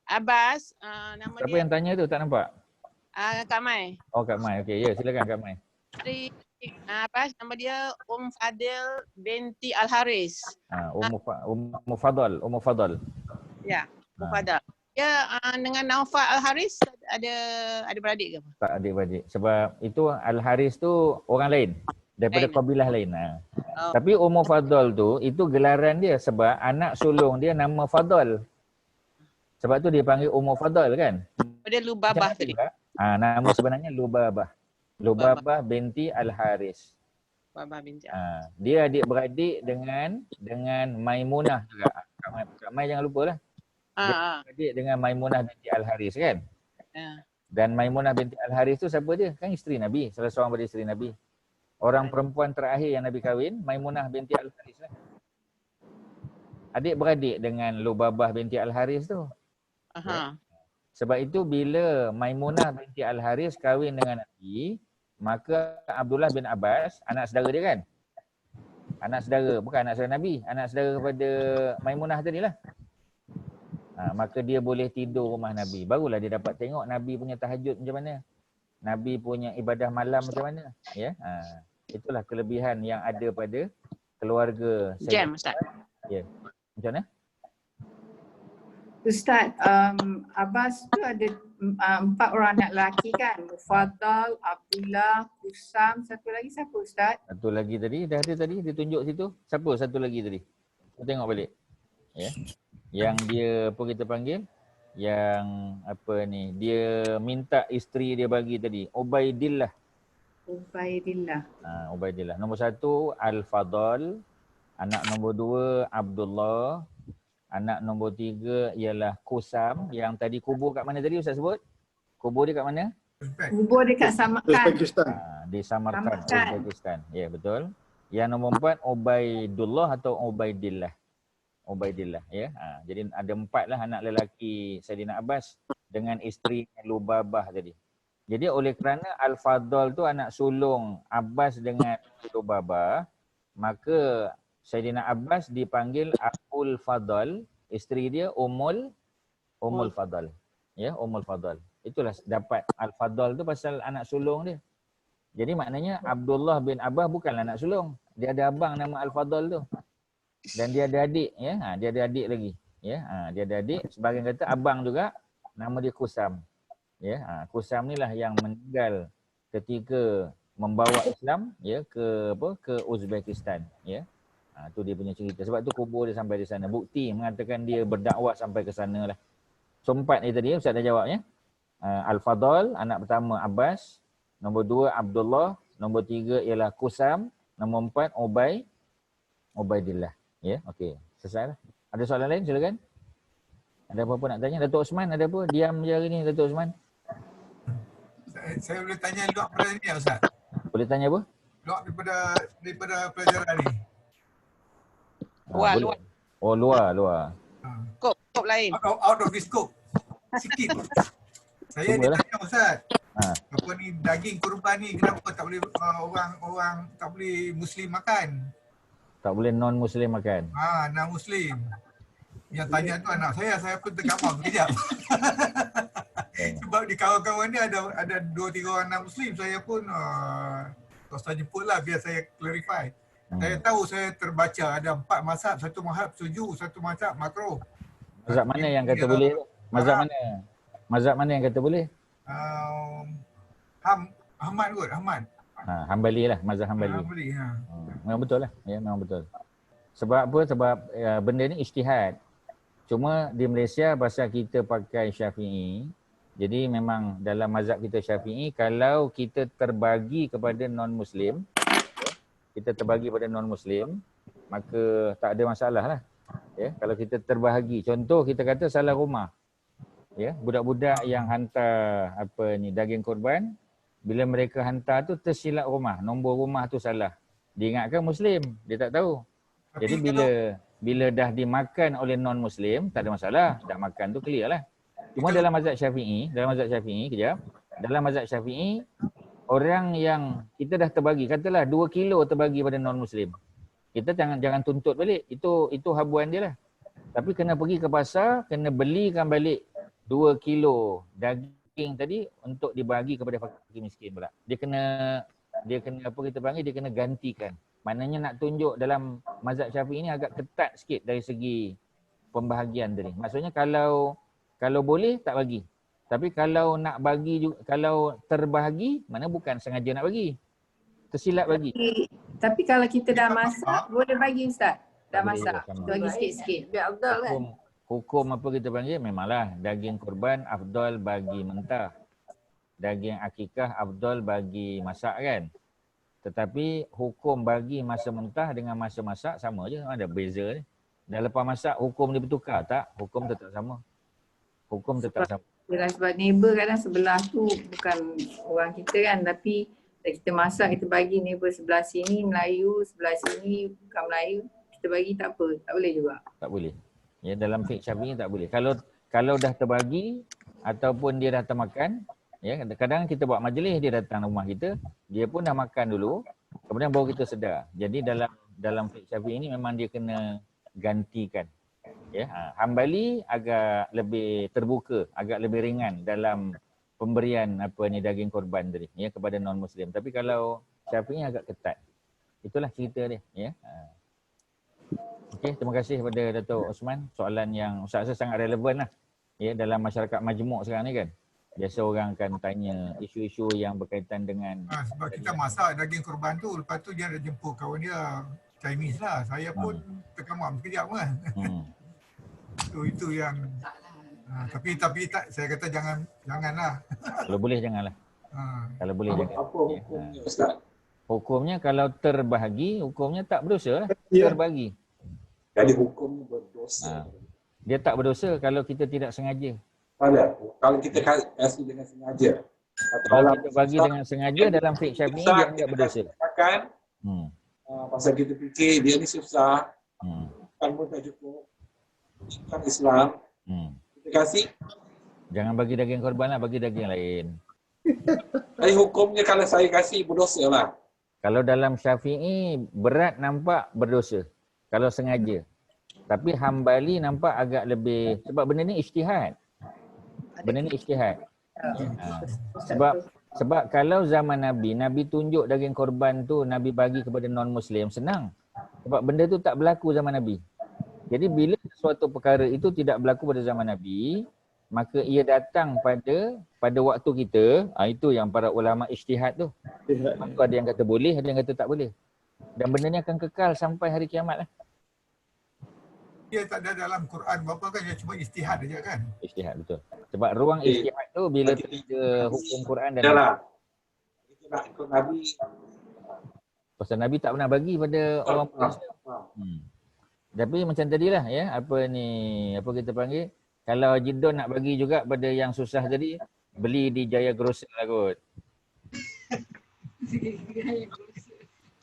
Abbas, nama Siapa dia yang tanya tu? Tak nampak? Kak Mai. Oh, Kak Mai. Okey, ya, silakan Kak Mai. Isteri Abbas, nama dia Fadil binti Al-Haris. Ummu Fadal. Ya, Fadil. Dia dengan Naufal Al-Haris ada beradik ke apa? Tak adik-beradik. Sebab itu Al-Haris tu orang lain. Daripada kabilah lain. Oh. Tapi Ummu Fadal tu, itu gelaran dia sebab anak sulung dia nama Fadal. Sebab tu dia panggil Ummu Fadal kan? Dia Lubabah tadi. Nama sebenarnya Lubabah. Lubabah binti Al-Haris. Lubabah binti Dia adik-beradik dengan Maimunah juga. Kak Mai jangan lupa lah. Dia adik dengan Maimunah binti Al-Haris kan? Dan Maimunah binti Al-Haris tu siapa dia? Kan isteri Nabi. Salah seorang daripada isteri Nabi. Orang perempuan terakhir yang Nabi kahwin, Maimunah binti Al-Haris lah. Adik-beradik dengan Lubabah binti Al-Haris tu. Sebab itu bila Maimunah binti Al-Haris kahwin dengan Nabi, maka Abdullah bin Abbas, anak saudara dia kan? Anak saudara, bukan anak saudara Nabi. Anak saudara kepada Maimunah tadi lah. Maka dia boleh tidur rumah Nabi. Barulah dia dapat tengok Nabi punya tahajud macam mana. Nabi punya ibadah malam macam mana. Ya, itulah kelebihan yang ada pada keluarga Jam, Ustaz. Ya. Macam mana? Ustaz, Abbas tu ada 4 orang anak lelaki kan? Fadal, Abdullah, Kusam, satu lagi siapa Ustaz? Satu lagi tadi, dah ada tadi, dia tunjuk situ. Siapa satu lagi tadi? Kita tengok balik. Ya. Yang dia apa kita panggil? Yang apa ni? Dia minta isteri dia bagi tadi. Ubaidillah. Ubaidillah. Nombor 1 Al-Fadal. Anak nombor 2 Abdullah. Anak nombor 3 ialah Kusam. Yang tadi kubur kat mana tadi Ustaz sebut? Kubur dia kat mana? Kubur dekat Samarkand. Di Samarkand, Uzbekistan. Ya, betul. Yang nombor 4 Ubaidullah atau Ubaidillah. Ubaidillah, ya. Jadi ada 4 lah anak lelaki Saidina Abbas dengan isteri Lubabah tadi. Jadi oleh kerana Al-Fadal tu anak sulung Abbas dengan Lubabah, maka Saidina Abbas dipanggil Abul Fadal, isteri dia Ummul Fadal. Ya, Ummul Fadal. Itulah dapat Al-Fadal tu pasal anak sulung dia. Jadi maknanya Abdullah bin Abbas bukanlah anak sulung. Dia ada abang nama Al-Fadal tu. Dan dia ada adik, ya. Dia ada adik lagi. Ya, dia ada adik. Sebagian kata abang juga, nama dia Kusam. Ya, Kusam ni lah yang meninggal ketika membawa Islam ya ke Uzbekistan, ya. Tu dia punya cerita. Sebab tu kubur dia sampai di sana. Bukti mengatakan dia berdakwah sampai ke sana lah. So 4 ni tadi Ustaz dah jawab ya. Al-Fadal, anak pertama Abbas. Nombor 2 Abdullah. Nombor 3 ialah Kusam. Nombor 4 Ubaidillah. Ya, okey. Selesai lah. Ada soalan lain? Silakan. Ada apa-apa nak tanya? Datuk Osman ada apa? Diam je hari ni Datuk Osman. Saya boleh tanya luar pada ni Ustaz? Boleh tanya apa? Luar daripada pelajaran ni. Luar. Oh, luar. Skop lain. Out of the scope. Sikit. Saya Cubalah. ditanya Ustaz. Ha. Apa ni daging kurban ni kenapa tak boleh orang tak boleh Muslim makan? Tak boleh non-Muslim makan. Non Muslim. Yang tanya tu anak saya pun tergamam sekejap. Sebab di kawan-kawan ni ada 2-3 orang non Muslim, saya pun Ustaz jemput lah biar saya clarify. Saya tahu, saya terbaca ada 4 mazhab, satu mazhab setuju, satu mazhab makruh. Mazhab mana yang kata boleh tu? Mazhab mana? Mazhab mana yang kata boleh? Ahmad kot, Ahmad. Hambali lah, mazhab Hambali. Hambali, Memang betul lah. Ya, memang betul. Sebab apa? Sebab benda ni ijtihad. Cuma di Malaysia pasal kita pakai Syafi'i, jadi memang dalam mazhab kita Syafi'i, kalau kita terbagi kepada non-Muslim, maka tak ada masalah lah. Ya, kalau kita terbahagi. Contoh kita kata salah rumah. Ya, budak-budak yang hantar daging korban, bila mereka hantar tu tersilap rumah, nombor rumah tu salah. Diingatkan Muslim, dia tak tahu. Jadi bila dah dimakan oleh non-Muslim, tak ada masalah. Dah makan tu clear lah. Cuma dalam mazhab Syafi'i, dalam mazhab Syafi'i, orang yang kita dah terbagi, katalah 2 kilo terbagi pada non-Muslim. Kita jangan tuntut balik. Itu habuan dia lah. Tapi kena pergi ke pasar, kena belikan balik 2 kilo daging tadi untuk dibagi kepada fakir miskin pula. Dia kena apa kita panggil, dia kena gantikan. Maknanya nak tunjuk dalam mazhab Syafi'i ni agak ketat sikit dari segi pembahagian tadi. Maksudnya kalau boleh tak bagi. Tapi kalau nak bagi juga, kalau terbahagi, mana bukan sengaja nak bagi. Tersilap bagi. Tapi kalau kita dah masak, boleh bagi Ustaz. Dah Boleh masak, juga, sama. kita bagi sikit-sikit. Biar afdal kan. Hukum apa kita panggil, memanglah daging kurban afdal bagi mentah. Daging akikah afdal bagi masak kan. Tetapi hukum bagi masa mentah dengan masa masak sama je, ada beza ni. Dah lepas masak hukum dia bertukar tak? Hukum tetap sama. Hukum tetap sama. Yelah, sebab neighbor kadang sebelah tu bukan orang kita kan, tapi kita masak, kita bagi neighbor sebelah sini Melayu, sebelah sini bukan Melayu, kita bagi tak apa, tak boleh juga. Tak boleh. Ya, dalam fiqh Syafi'i tak boleh. Kalau dah terbagi ataupun dia dah termakan, ya, kadang-kadang kita buat majlis, dia datang rumah kita, dia pun dah makan dulu, kemudian baru kita sedar. Jadi dalam fiqh Syafi'i ini memang dia kena gantikan. Ya, Hambali agak lebih terbuka, agak lebih ringan dalam pemberian daging korban tadi, ya, kepada non-Muslim. Tapi kalau Syafi'i agak ketat. Itulah cerita dia, ya. Okey, terima kasih kepada Dato' Osman. Soalan yang saya rasa sangat relevan lah, ya, dalam masyarakat majmuk sekarang ni kan. Biasa orang akan tanya isu-isu yang berkaitan dengan sebab kita masak daging korban tu, lepas tu dia ada jemput kawan dia Chinese lah. Saya pun terkamam sekejap kan. Itu yang tapi tak, saya kata janganlah. Kalau boleh janganlah. Kalau boleh jangan. Apa hukumnya Ustaz? Hukumnya kalau terbahagi, hukumnya tak berdosa lah. Terbagi. Jadi hukumnya berdosa. Dia tak berdosa kalau kita tidak sengaja. Kalau kita kasih dengan sengaja. Kalau kita bagi dengan sengaja dalam fiqh Syafi'i dia enggak berdosa. Makan. Pasal kita fikir dia ni susah. Kan pun tak cukup. Kan Islam. Kita kasih. Jangan bagi daging korban lah, bagi daging lain. Tapi hukumnya kalau saya kasih berdosa lah. Kalau dalam Syafi'i berat nampak berdosa. Kalau sengaja. Tapi Hambali nampak agak lebih, sebab benda ni ijtihad. Benda ni ijtihad. Sebab kalau zaman Nabi tunjuk daging korban tu Nabi bagi kepada non-Muslim, senang. Sebab benda tu tak berlaku zaman Nabi. Jadi bila suatu perkara itu tidak berlaku pada zaman Nabi, maka ia datang pada waktu kita, itu yang para ulama ijtihad tu. Maka ada yang kata boleh, ada yang kata tak boleh. Dan benda ni akan kekal sampai hari kiamat lah. Dia tak ada dalam Quran berapa kan, dia cuma ijtihad aja kan. Ijtihad, betul. Sebab ruang ijtihad tu bila terlibat hukum Quran dan Kita nak ikut Nabi. pasal Nabi tak pernah bagi pada orang Muslim. Tapi macam tadilah, ya, apa kita panggil, kalau Jidon nak bagi juga pada yang susah tadi, beli di Jaya Grocer lah kot.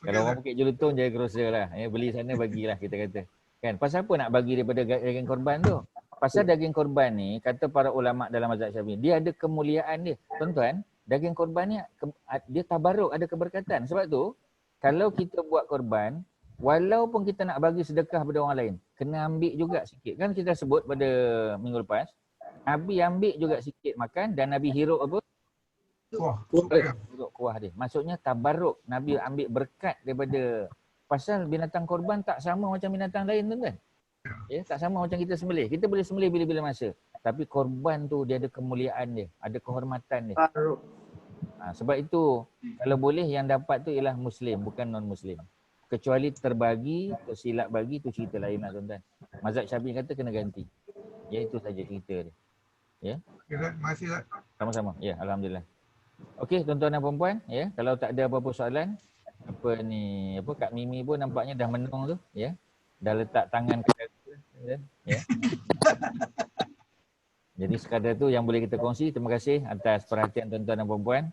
Kalau orang Bukit Jelutong, Jaya Grocer lah, ya, beli sana bagilah kita kata. Kan, pasal apa nak bagi daripada daging korban tu? Pasal daging korban ni, kata para ulama dalam mazhab Syafi'i, dia ada kemuliaan dia. Tuan-tuan, daging korban ni dia tabaruk, ada keberkatan. Sebab tu kalau kita buat korban, walaupun kita nak bagi sedekah pada orang lain, kena ambil juga sikit. Kan kita sebut pada minggu lepas, Nabi ambil juga sikit makan dan Nabi hirup apa? Wah. Hirup kuah dia. Maksudnya tabaruk. Nabi ambil berkat daripada, pasal binatang korban tak sama macam binatang lain tuan-tuan. Ya, tak sama macam kita sembelih. Kita boleh sembelih bila-bila masa. Tapi korban tu dia ada kemuliaan dia, ada kehormatan dia. Sebab itu kalau boleh yang dapat tu ialah Muslim, bukan non-Muslim. Kecuali terbagi, tersilap bagi, tu cerita lain lah tuan-tuan. Mazhab Syafi'i kata kena ganti. Ya, itu saja cerita dia. Ya. Terima kasih Zat. Sama-sama. Ya, alhamdulillah. Okey, tuan-tuan dan puan-puan, ya, kalau tak ada apa-apa soalan, Kak Mimi pun nampaknya dah menung tu, ya. Dah letak tangan ke dalam, ya. Jadi sekadar tu yang boleh kita kongsi. Terima kasih atas perhatian tuan-tuan dan puan-puan.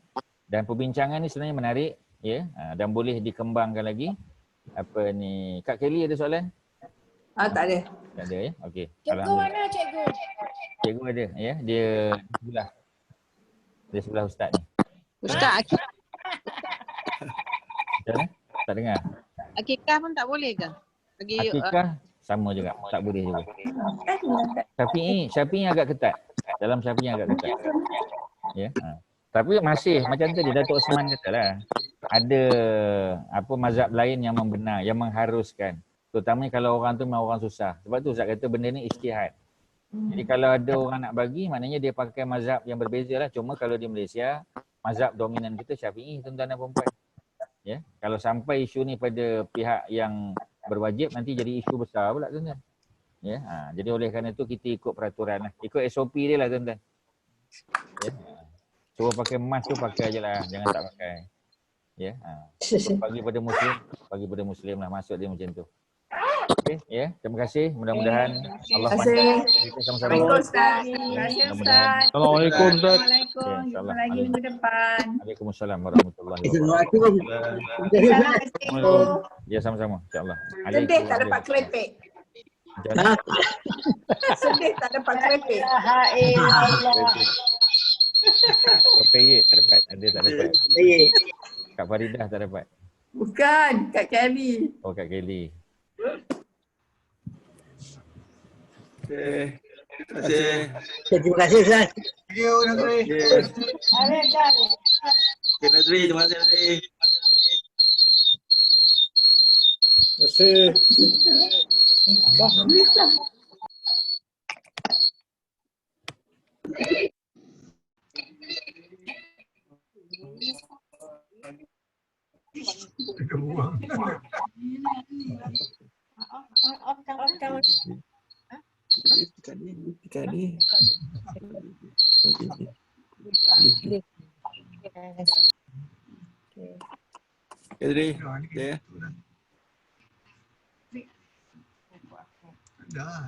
Dan perbincangan ni sebenarnya menarik, ya, dan boleh dikembangkan lagi. Kak Kelly ada soalan? Tak ada. Tak ada, ya. Okey. Cikgu mana cikgu? Cikgu ada, ya. Dia sebelah. Dia sebelah ustaz ni. Ustaz, Macam mana? Tak dengar? akikah pun tak boleh ke? Bagi Akikah sama juga, tak boleh juga. Syafi'i agak ketat. Dalam Syafi'i agak ketat. Ya. Tapi masih macam tadi Datuk Osman kata lah. Ada mazhab lain yang membenar, yang mengharuskan. Terutamanya kalau orang tu memang orang susah. Sebab tu Ustaz kata benda ni ijtihad. Jadi kalau ada orang nak bagi, maknanya dia pakai mazhab yang berbeza lah. Cuma kalau di Malaysia, mazhab dominan kita Syafi'i, tuan-tuan dan puan-puan. Ya, kalau sampai isu ni pada pihak yang berwajib, nanti jadi isu besar pula tuan-tuan. Ya, jadi oleh kerana itu kita ikut peraturan lah. Ikut SOP dia lah tuan-tuan. Ya. Suruh pakai mask tu pakai je lah, jangan tak pakai. Ya, bagi pada Muslim lah, maksud dia macam tu. Okey, ya, terima kasih. Mudah-mudahan Allah panjang kita sama-sama. Assalamualaikum Ustaz. Terima kasih Ustaz. Assalamualaikum Ustaz. Assalamualaikum. Jumpa lagi minggu depan. Waalaikumsalam warahmatullahi wabarakatuh. Assalamualaikum. Ya, sama-sama, insya-Allah. Sedih tak dapat kerepek. Sedih tak dapat kerepek. Kerepek tak dapat. Ada tak dapat. Kak Faridah tak dapat. Bukan, Kak Kelly. Oh, Kak Kelly. Terima kasih Ustaz. Thank you Nazri. Nazri, terima kasih Nazri. Kita buang. Dah.